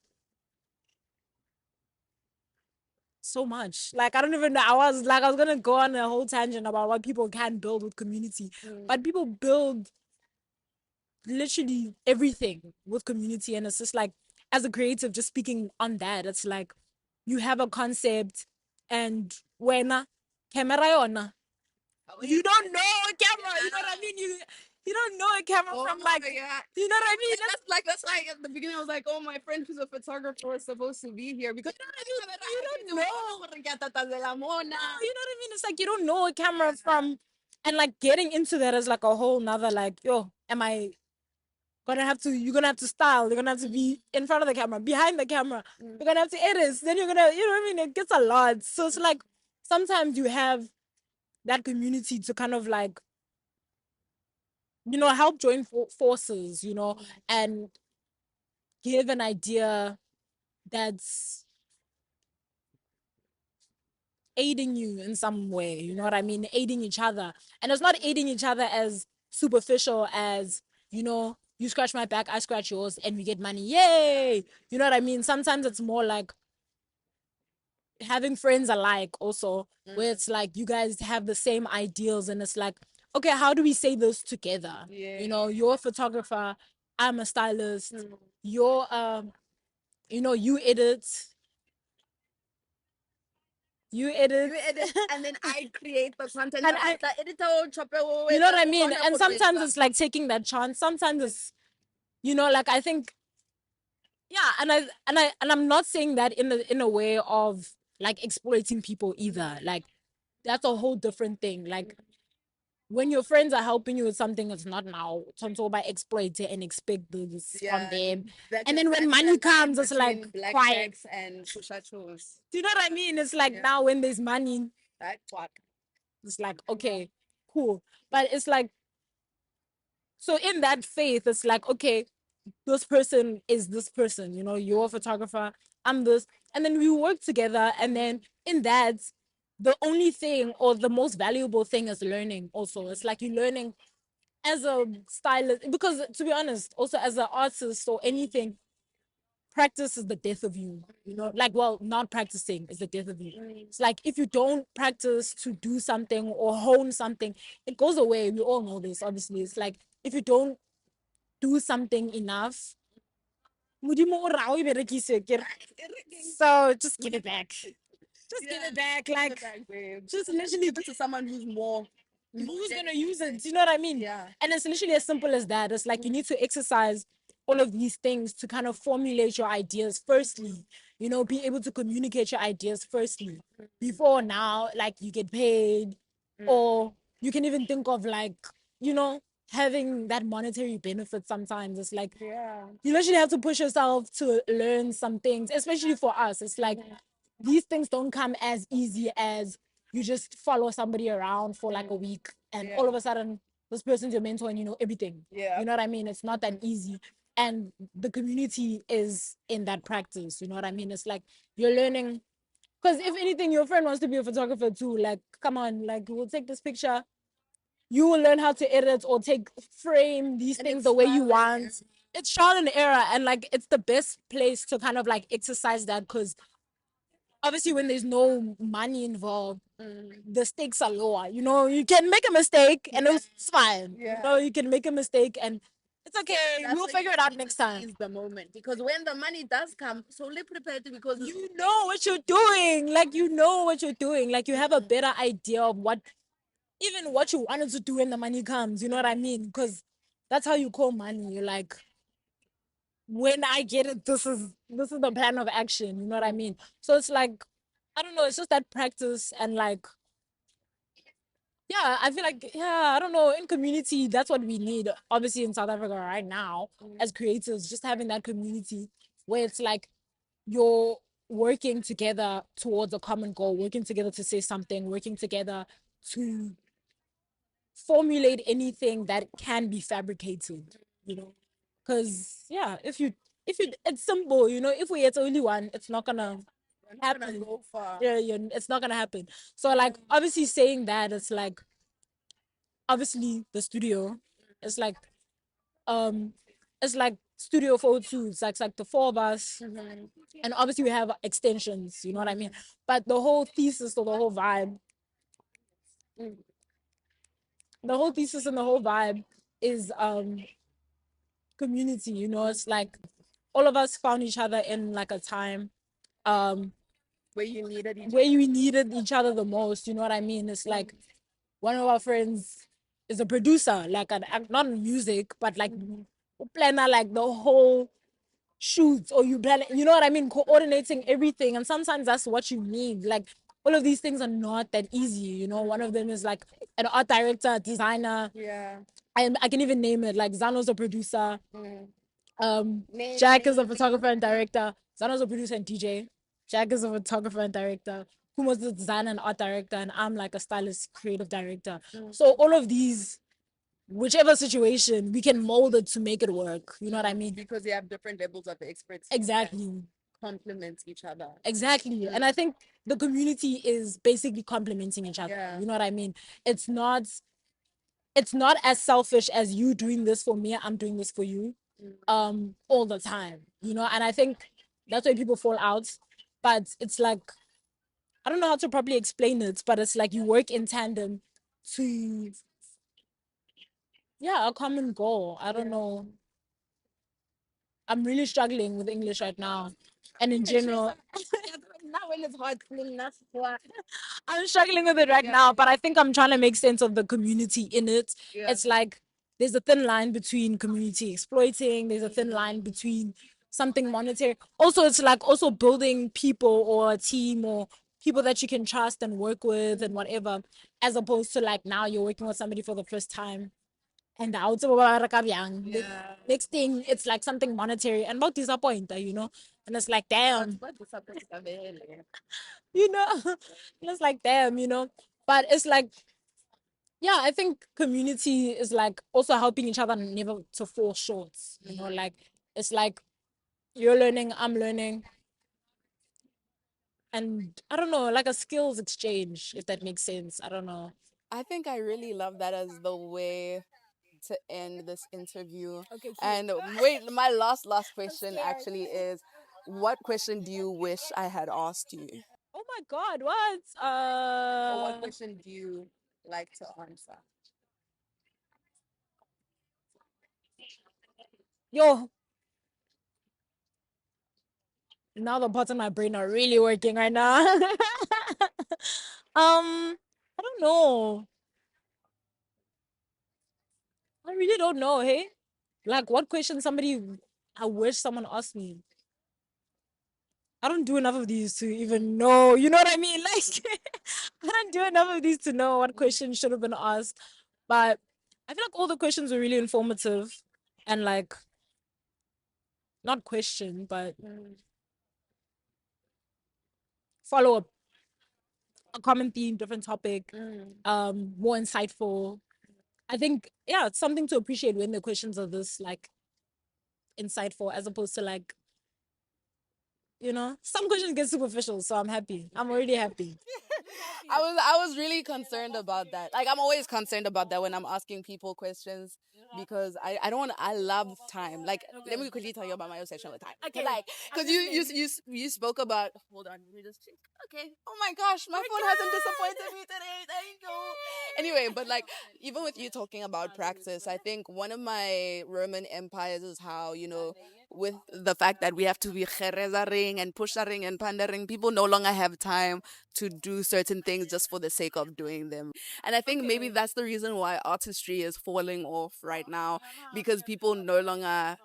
so much. Like I don't even know. I was gonna go on a whole tangent about what people can build with community, but people build literally everything with community, and it's just like as a creative, just speaking on that, it's like you have a concept, and when camera yona, you don't know a camera. You know what I mean? You don't know a camera from like. Yeah. You know what I mean? That's like at the beginning I was like, oh, my friend who's a photographer was supposed to be here because You don't know. know. No, you know what I mean? It's like you don't know a camera from, and like getting into that is like a whole nother like, yo, am I gonna have to? You're gonna have to style. You're gonna have to be in front of the camera, behind the camera. You're gonna have to edit. Then you're gonna, you know what I mean? It gets a lot. So it's like sometimes you have that community to kind of like, you know, help join forces, you know, and give an idea that's aiding you in some way. You know what I mean? Aiding each other. And it's not aiding each other as superficial as, you know, you scratch my back, I scratch yours, and we get money. Yay! You know what I mean? Sometimes it's more like having friends alike also, where it's like you guys have the same ideals and it's like, okay, how do we say this together? Yeah. You know, you're a photographer, I'm a stylist, you're you know, you edit, and then I create the content. And the editor you know what I mean? And sometimes it's like taking that chance. Sometimes it's, you know, like I think, yeah, and I'm not saying that in a way of like exploiting people either. Like that's a whole different thing. Like when your friends are helping you with something, it's not now tonto by exploit it and expect this from them. And then when money comes, it's like black quiet. bags and Pusha chose. Do you know what I mean? It's like now when there's money, it's like okay, cool. But it's like, so in that faith, it's like, okay, this person is this person, you know, you're a photographer, I'm this. And then we work together. And then in that, the only thing or the most valuable thing is learning also. It's like you're learning as a stylist, because to be honest, also as an artist or anything, practice is the death of you, you know, like, well, not practicing is the death of you. It's like if you don't practice to do something or hone something, it goes away. We all know this, obviously. It's like if you don't do something enough, so just give it back. Just give it back. Like, just literally give it to someone who's more. Who's gonna use it? Do you know what I mean? Yeah. And it's literally as simple as that. It's like you need to exercise all of these things to kind of formulate your ideas firstly. You know, be able to communicate your ideas firstly. Before now, like you get paid, or you can even think of like, you know, having that monetary benefit sometimes. It's like you literally have to push yourself to learn some things, especially for us. It's like these things don't come as easy as you just follow somebody around for like a week and all of a sudden this person's your mentor and you know everything. You know what I mean? It's not that easy. And the community is in that practice. You know what I mean? It's like you're learning. Because if anything, your friend wants to be a photographer too. Like, come on, like we'll take this picture. You will learn how to edit or frame these things the way you want. It's trial and error, and like it's the best place to kind of like exercise that, because obviously when there's no money involved, the stakes are lower. You know, you can make a mistake and it's fine. You know, you can make a mistake and it's okay. We'll figure it out next time. Is the moment, because when the money does come, solely prepared, because You know what you're doing. Like you know what you're doing. Like you have a better idea of what you wanted to do when the money comes. You know what I mean? Because that's how you call money. You're like, when I get it, this is the plan of action. You know what I mean? So it's like, I don't know, it's just that practice and like, yeah, I feel like, yeah, I don't know, in community, that's what we need, obviously in South Africa right now, as creators, just having that community where it's like you're working together towards a common goal, working together to say something, working together to formulate anything that can be fabricated, you know? Because yeah, if you it's simple, you know, if we it's only one, it's not gonna happen. go far. Yeah, it's not gonna happen. So like obviously saying that, it's like obviously the studio, it's like Um, it's like studio photo. It's like the four of us, and obviously we have extensions. You know what I mean? But the whole thesis or the whole vibe, the whole thesis and the whole vibe is community. You know, it's like all of us found each other in like a time um Where you needed each where you needed each other the most. You know what I mean? It's like one of our friends is a producer, like an not in music, but like planner, like the whole shoots, or you plan, you know what I mean, coordinating everything. And sometimes that's what you need. Like all of these things are not that easy. You know, one of them is like an art director, designer. Yeah. I can even name it. Like Zano's a producer. Name, Jack is a photographer and director. Zano's a producer and DJ. Jack is a photographer and director. Kumo's the designer and art director, and I'm like a stylist, creative director. So all of these, whichever situation, we can mold it to make it work. You know what I mean? because you have different levels of expertise. Exactly. Complement each other. Exactly. And I think the community is basically complementing each other. Yeah. You know what I mean? It's not as selfish as you doing this for me, I'm doing this for you all the time. You know, and I think that's why people fall out. But it's like, I don't know how to properly explain it, but it's like you work in tandem to, yeah, a common goal. I don't know. I'm really struggling with English right now. And in general, Now when it's hard, that's why. I'm struggling with it right now, but I think I'm trying to make sense of the community in it. Yeah. It's like there's a thin line between community exploiting, there's a thin line between something monetary. Also, it's like also building people or a team or people that you can trust and work with and whatever, as opposed to like now you're working with somebody for the first time. And out the next thing, it's like something monetary and about disappointed, you know? And it's like, damn, you know? And it's like, damn, you know? But it's like, yeah, I think community is like also helping each other never to fall short. You know, like it's like you're learning, I'm learning. And I don't know, like a skills exchange, if that makes sense. I don't know. I think I really love that as the way to end this interview. Okay, cute. And wait, my last question scared. actually is, what question do you wish I had asked you? Oh my God, what? Or what question do you like to answer? Yo, now the parts of my brain are really working right now. I don't know. I really don't know, hey? Like what question I wish someone asked me. I don't do enough of these to even know. You know what I mean? Like I don't do enough of these to know what question should have been asked. But I feel like all the questions were really informative and like not question, but follow up a common theme, different topic, more insightful. I think, yeah, it's something to appreciate when the questions are this like insightful as opposed to like, you know, some questions get superficial, so I'm happy. I'm already happy. I was really concerned about that. Like, I'm always concerned about that when I'm asking people questions, because I don't want, I love time. Like, let me quickly tell you about my obsession with time. Okay. Like, because you spoke about, hold on, let me just check. Okay. Oh my gosh, my phone hasn't disappointed me today. Thank you. Anyway, but like, even with you talking about practice, I think one of my Roman empires is how, with the fact that we have to be kherezaring and pusharing and pandering, people no longer have time to do certain things just for the sake of doing them. And I think maybe that's the reason why artistry is falling off right now, because people no longer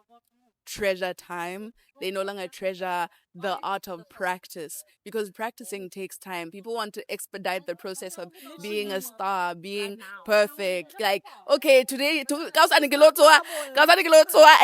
treasure time. They no longer treasure the art of practice, because practicing takes time. People want to expedite the process of being a star, being perfect. Like, okay, today, and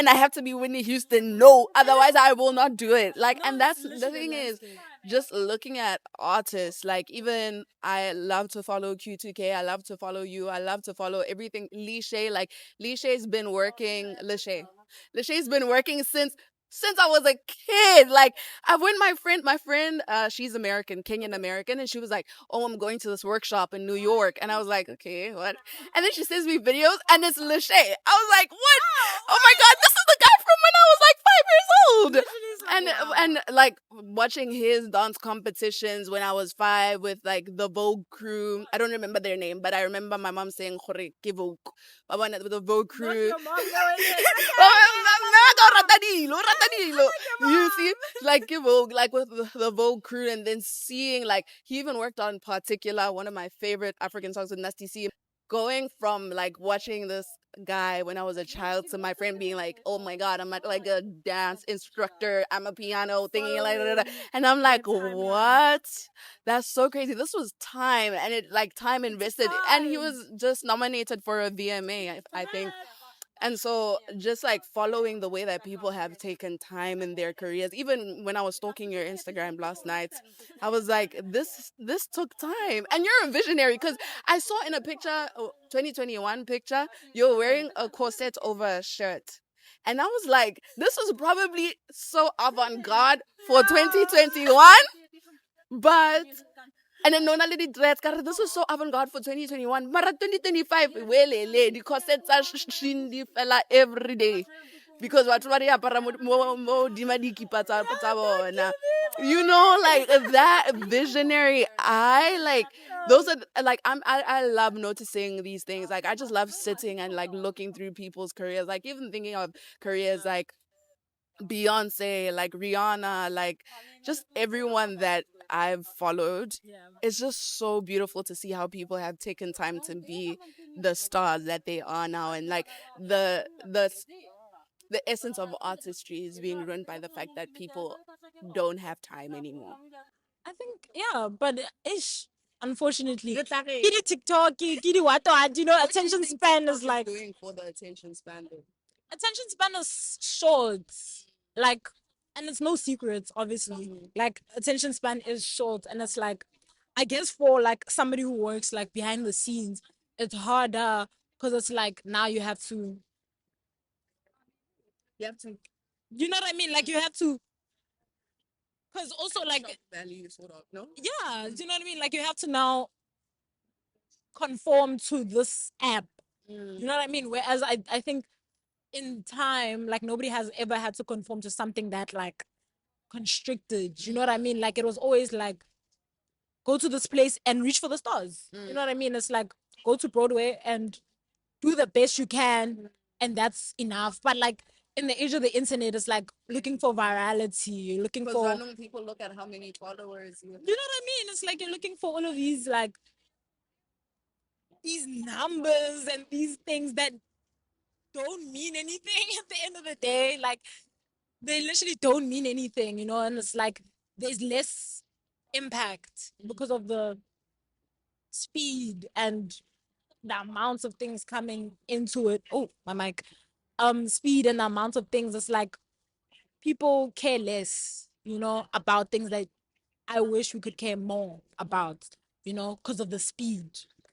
I have to be Whitney Houston. No, otherwise I will not do it. Like, and that's the thing is, just looking at artists, like, even I love to follow Q2K, I love to follow you, I love to follow everything. Lishay, like, Lishay's been working, Lishay's been working since since I was a kid. Like I when my friend, she's American, Kenyan American, and she was like, "Oh, I'm going to this workshop in New York," and I was like, "Okay, what?" And then she sends me videos, and it's Lachey. I was like, "What? Oh my god, this is the guy from when I was like 5 years old." And like watching his dance competitions when I was 5 with like the Vogue crew. I don't remember their name, but I remember my mom saying "Hore ke Vogue." I went with the Vogue crew. You see, like Vogue, like with the Vogue crew, and then seeing like he even worked on Particular, one of my favorite African songs with Nasty C. Going from like watching this guy when I was a child to my friend being like, "Oh my god, I'm like a dance instructor. I'm a piano thingy like da, da, da." And I'm like, "What? That's so crazy. This was time, and it like time invested." And he was just nominated for a VMA, I think. And so just like following the way that people have taken time in their careers, even when I was stalking your Instagram last night, I was like, this took time. And you're a visionary because I saw in a picture, 2021 picture, you're wearing a corset over a shirt. And I was like, this was probably so avant-garde for 2021, but and then Nona Lady Dreads, this was so avant-garde for 2021. Mara 2025, welele, the corsets are shindi fella every day. Because what ba re apara mo dima dikipa tsa bona. You know, like that visionary eye, like those are like I love noticing these things. Like I just love sitting and like looking through people's careers. Like even thinking of careers like Beyonce, like Rihanna, like just everyone that I've followed. It's just so beautiful to see how people have taken time to be the stars that they are now, and like the essence of artistry is being ruined by the fact that people don't have time anymore. I think, yeah, but ish, unfortunately, kitty TikTok, kitty what, you know, attention span is like Doing for the attention span. attention span is short, like, and it's no secret, obviously. Like attention span is short, and it's like, I guess for like somebody who works like behind the scenes, it's harder because it's like now you have to, you know what I mean? Like you have to, because also like Value sort of, no? yeah, do you know what I mean? Like you have to now conform to this app. You know what I mean? Whereas I think in time, like nobody has ever had to conform to something that like constricted. You know what I mean? Like it was always like go to this place and reach for the stars. You know what I mean? It's like go to Broadway and do the best you can, and that's enough. But like in the age of the internet, it's like looking for virality, looking Because for random people look at how many followers you have. you know what I mean? It's like you're looking for all of these like these numbers and these things that don't mean anything at the end of the day. Like they literally don't mean anything, you know, and it's like there's less impact because of the speed and the amounts of things coming into it. Oh, my mic. Speed and the amount of things. It's like people care less, you know, about things that I wish we could care more about, you know, because of the speed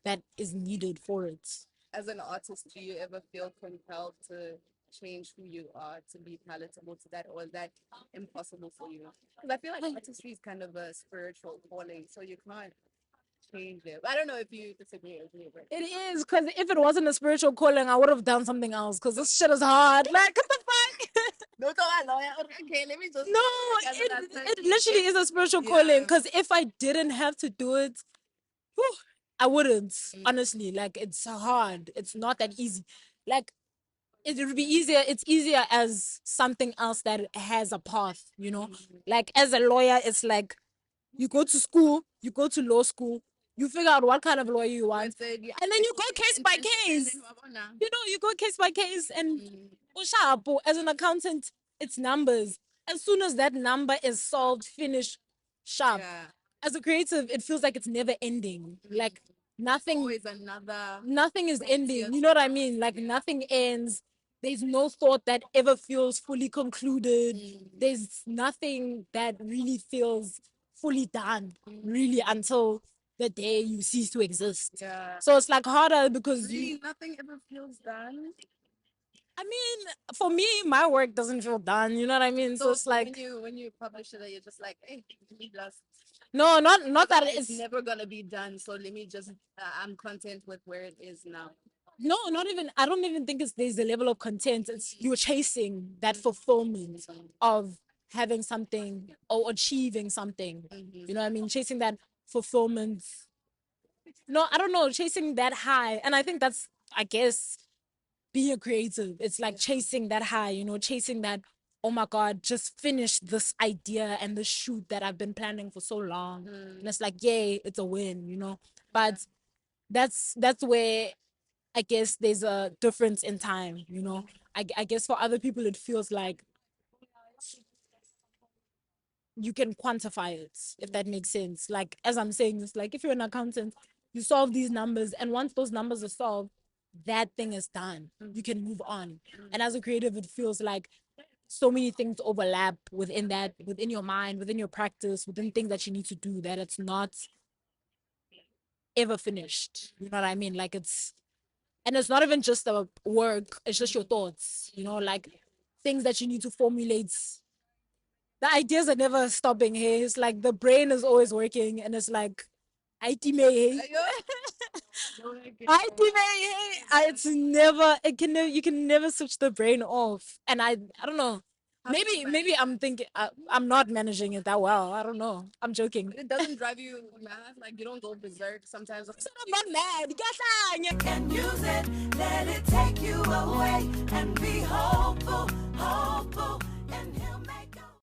that is needed for it. As an artist, do you ever feel compelled to change who you are to be palatable to that, or is that impossible for you? Because I feel like artistry is kind of a spiritual calling, so you can't change it. I don't know if you disagree with me, but It is, because if it wasn't a spiritual calling, I would have done something else, because this shit is hard. Like, what the fuck? no, okay, let me just No, it literally is a spiritual calling, because if I didn't have to do it, whew, I wouldn't, honestly. Like, it's hard. It's not that easy. Like, it would be easier. It's easier as something else that has a path, you know? Like, as a lawyer, it's like you go to school, you go to law school, you figure out what kind of lawyer you want, and then you go case by case. You know, you go case by case, and as an accountant, it's numbers. As soon as that number is solved, finished, sharp. Yeah. As a creative, it feels like it's never ending. Like nothing, Always another. nothing is ending. You know what I mean? Like nothing ends. There's no thought that ever feels fully concluded. There's nothing that really feels fully done, really, until the day you cease to exist. Yeah. So it's like harder because Really, nothing ever feels done. I mean, for me, my work doesn't feel done. You know what I mean? So it's like when you publish it, you're just like, hey, let me just no, not that it's it's never gonna be done. So let me just I'm content with where it is now. no, not even. I don't even think it's there's a level of content. It's you're chasing that fulfillment of having something or achieving something. You know what I mean? Chasing that fulfillment. No, I don't know. Chasing that high, and I think that's, I guess, being a creative. It's like chasing that high. You know, chasing that. Oh my God, just finish this idea and the shoot that I've been planning for so long, and it's like, yay, it's a win. You know, but that's where I guess there's a difference in time, you know. I guess for other people it feels like you can quantify it, if that makes sense. Like as I'm saying, it's like if you're an accountant, you solve these numbers, and once those numbers are solved, that thing is done. You can move on. And as a creative, it feels like so many things overlap within that, within your mind, within your practice, within things that you need to do, that it's not ever finished. You know what I mean? Like and it's not even just the work, it's just your thoughts, you know, like things that you need to formulate. The ideas are never stopping here. It's like the brain is always working, and it's like it's never, you can never switch the brain off. And I don't know. Maybe I'm thinking I'm not managing it that well. I don't know. I'm joking. It doesn't drive you mad, like you don't go berserk sometimes. I'm not mad. Can use it, let it take you away and be hopeful.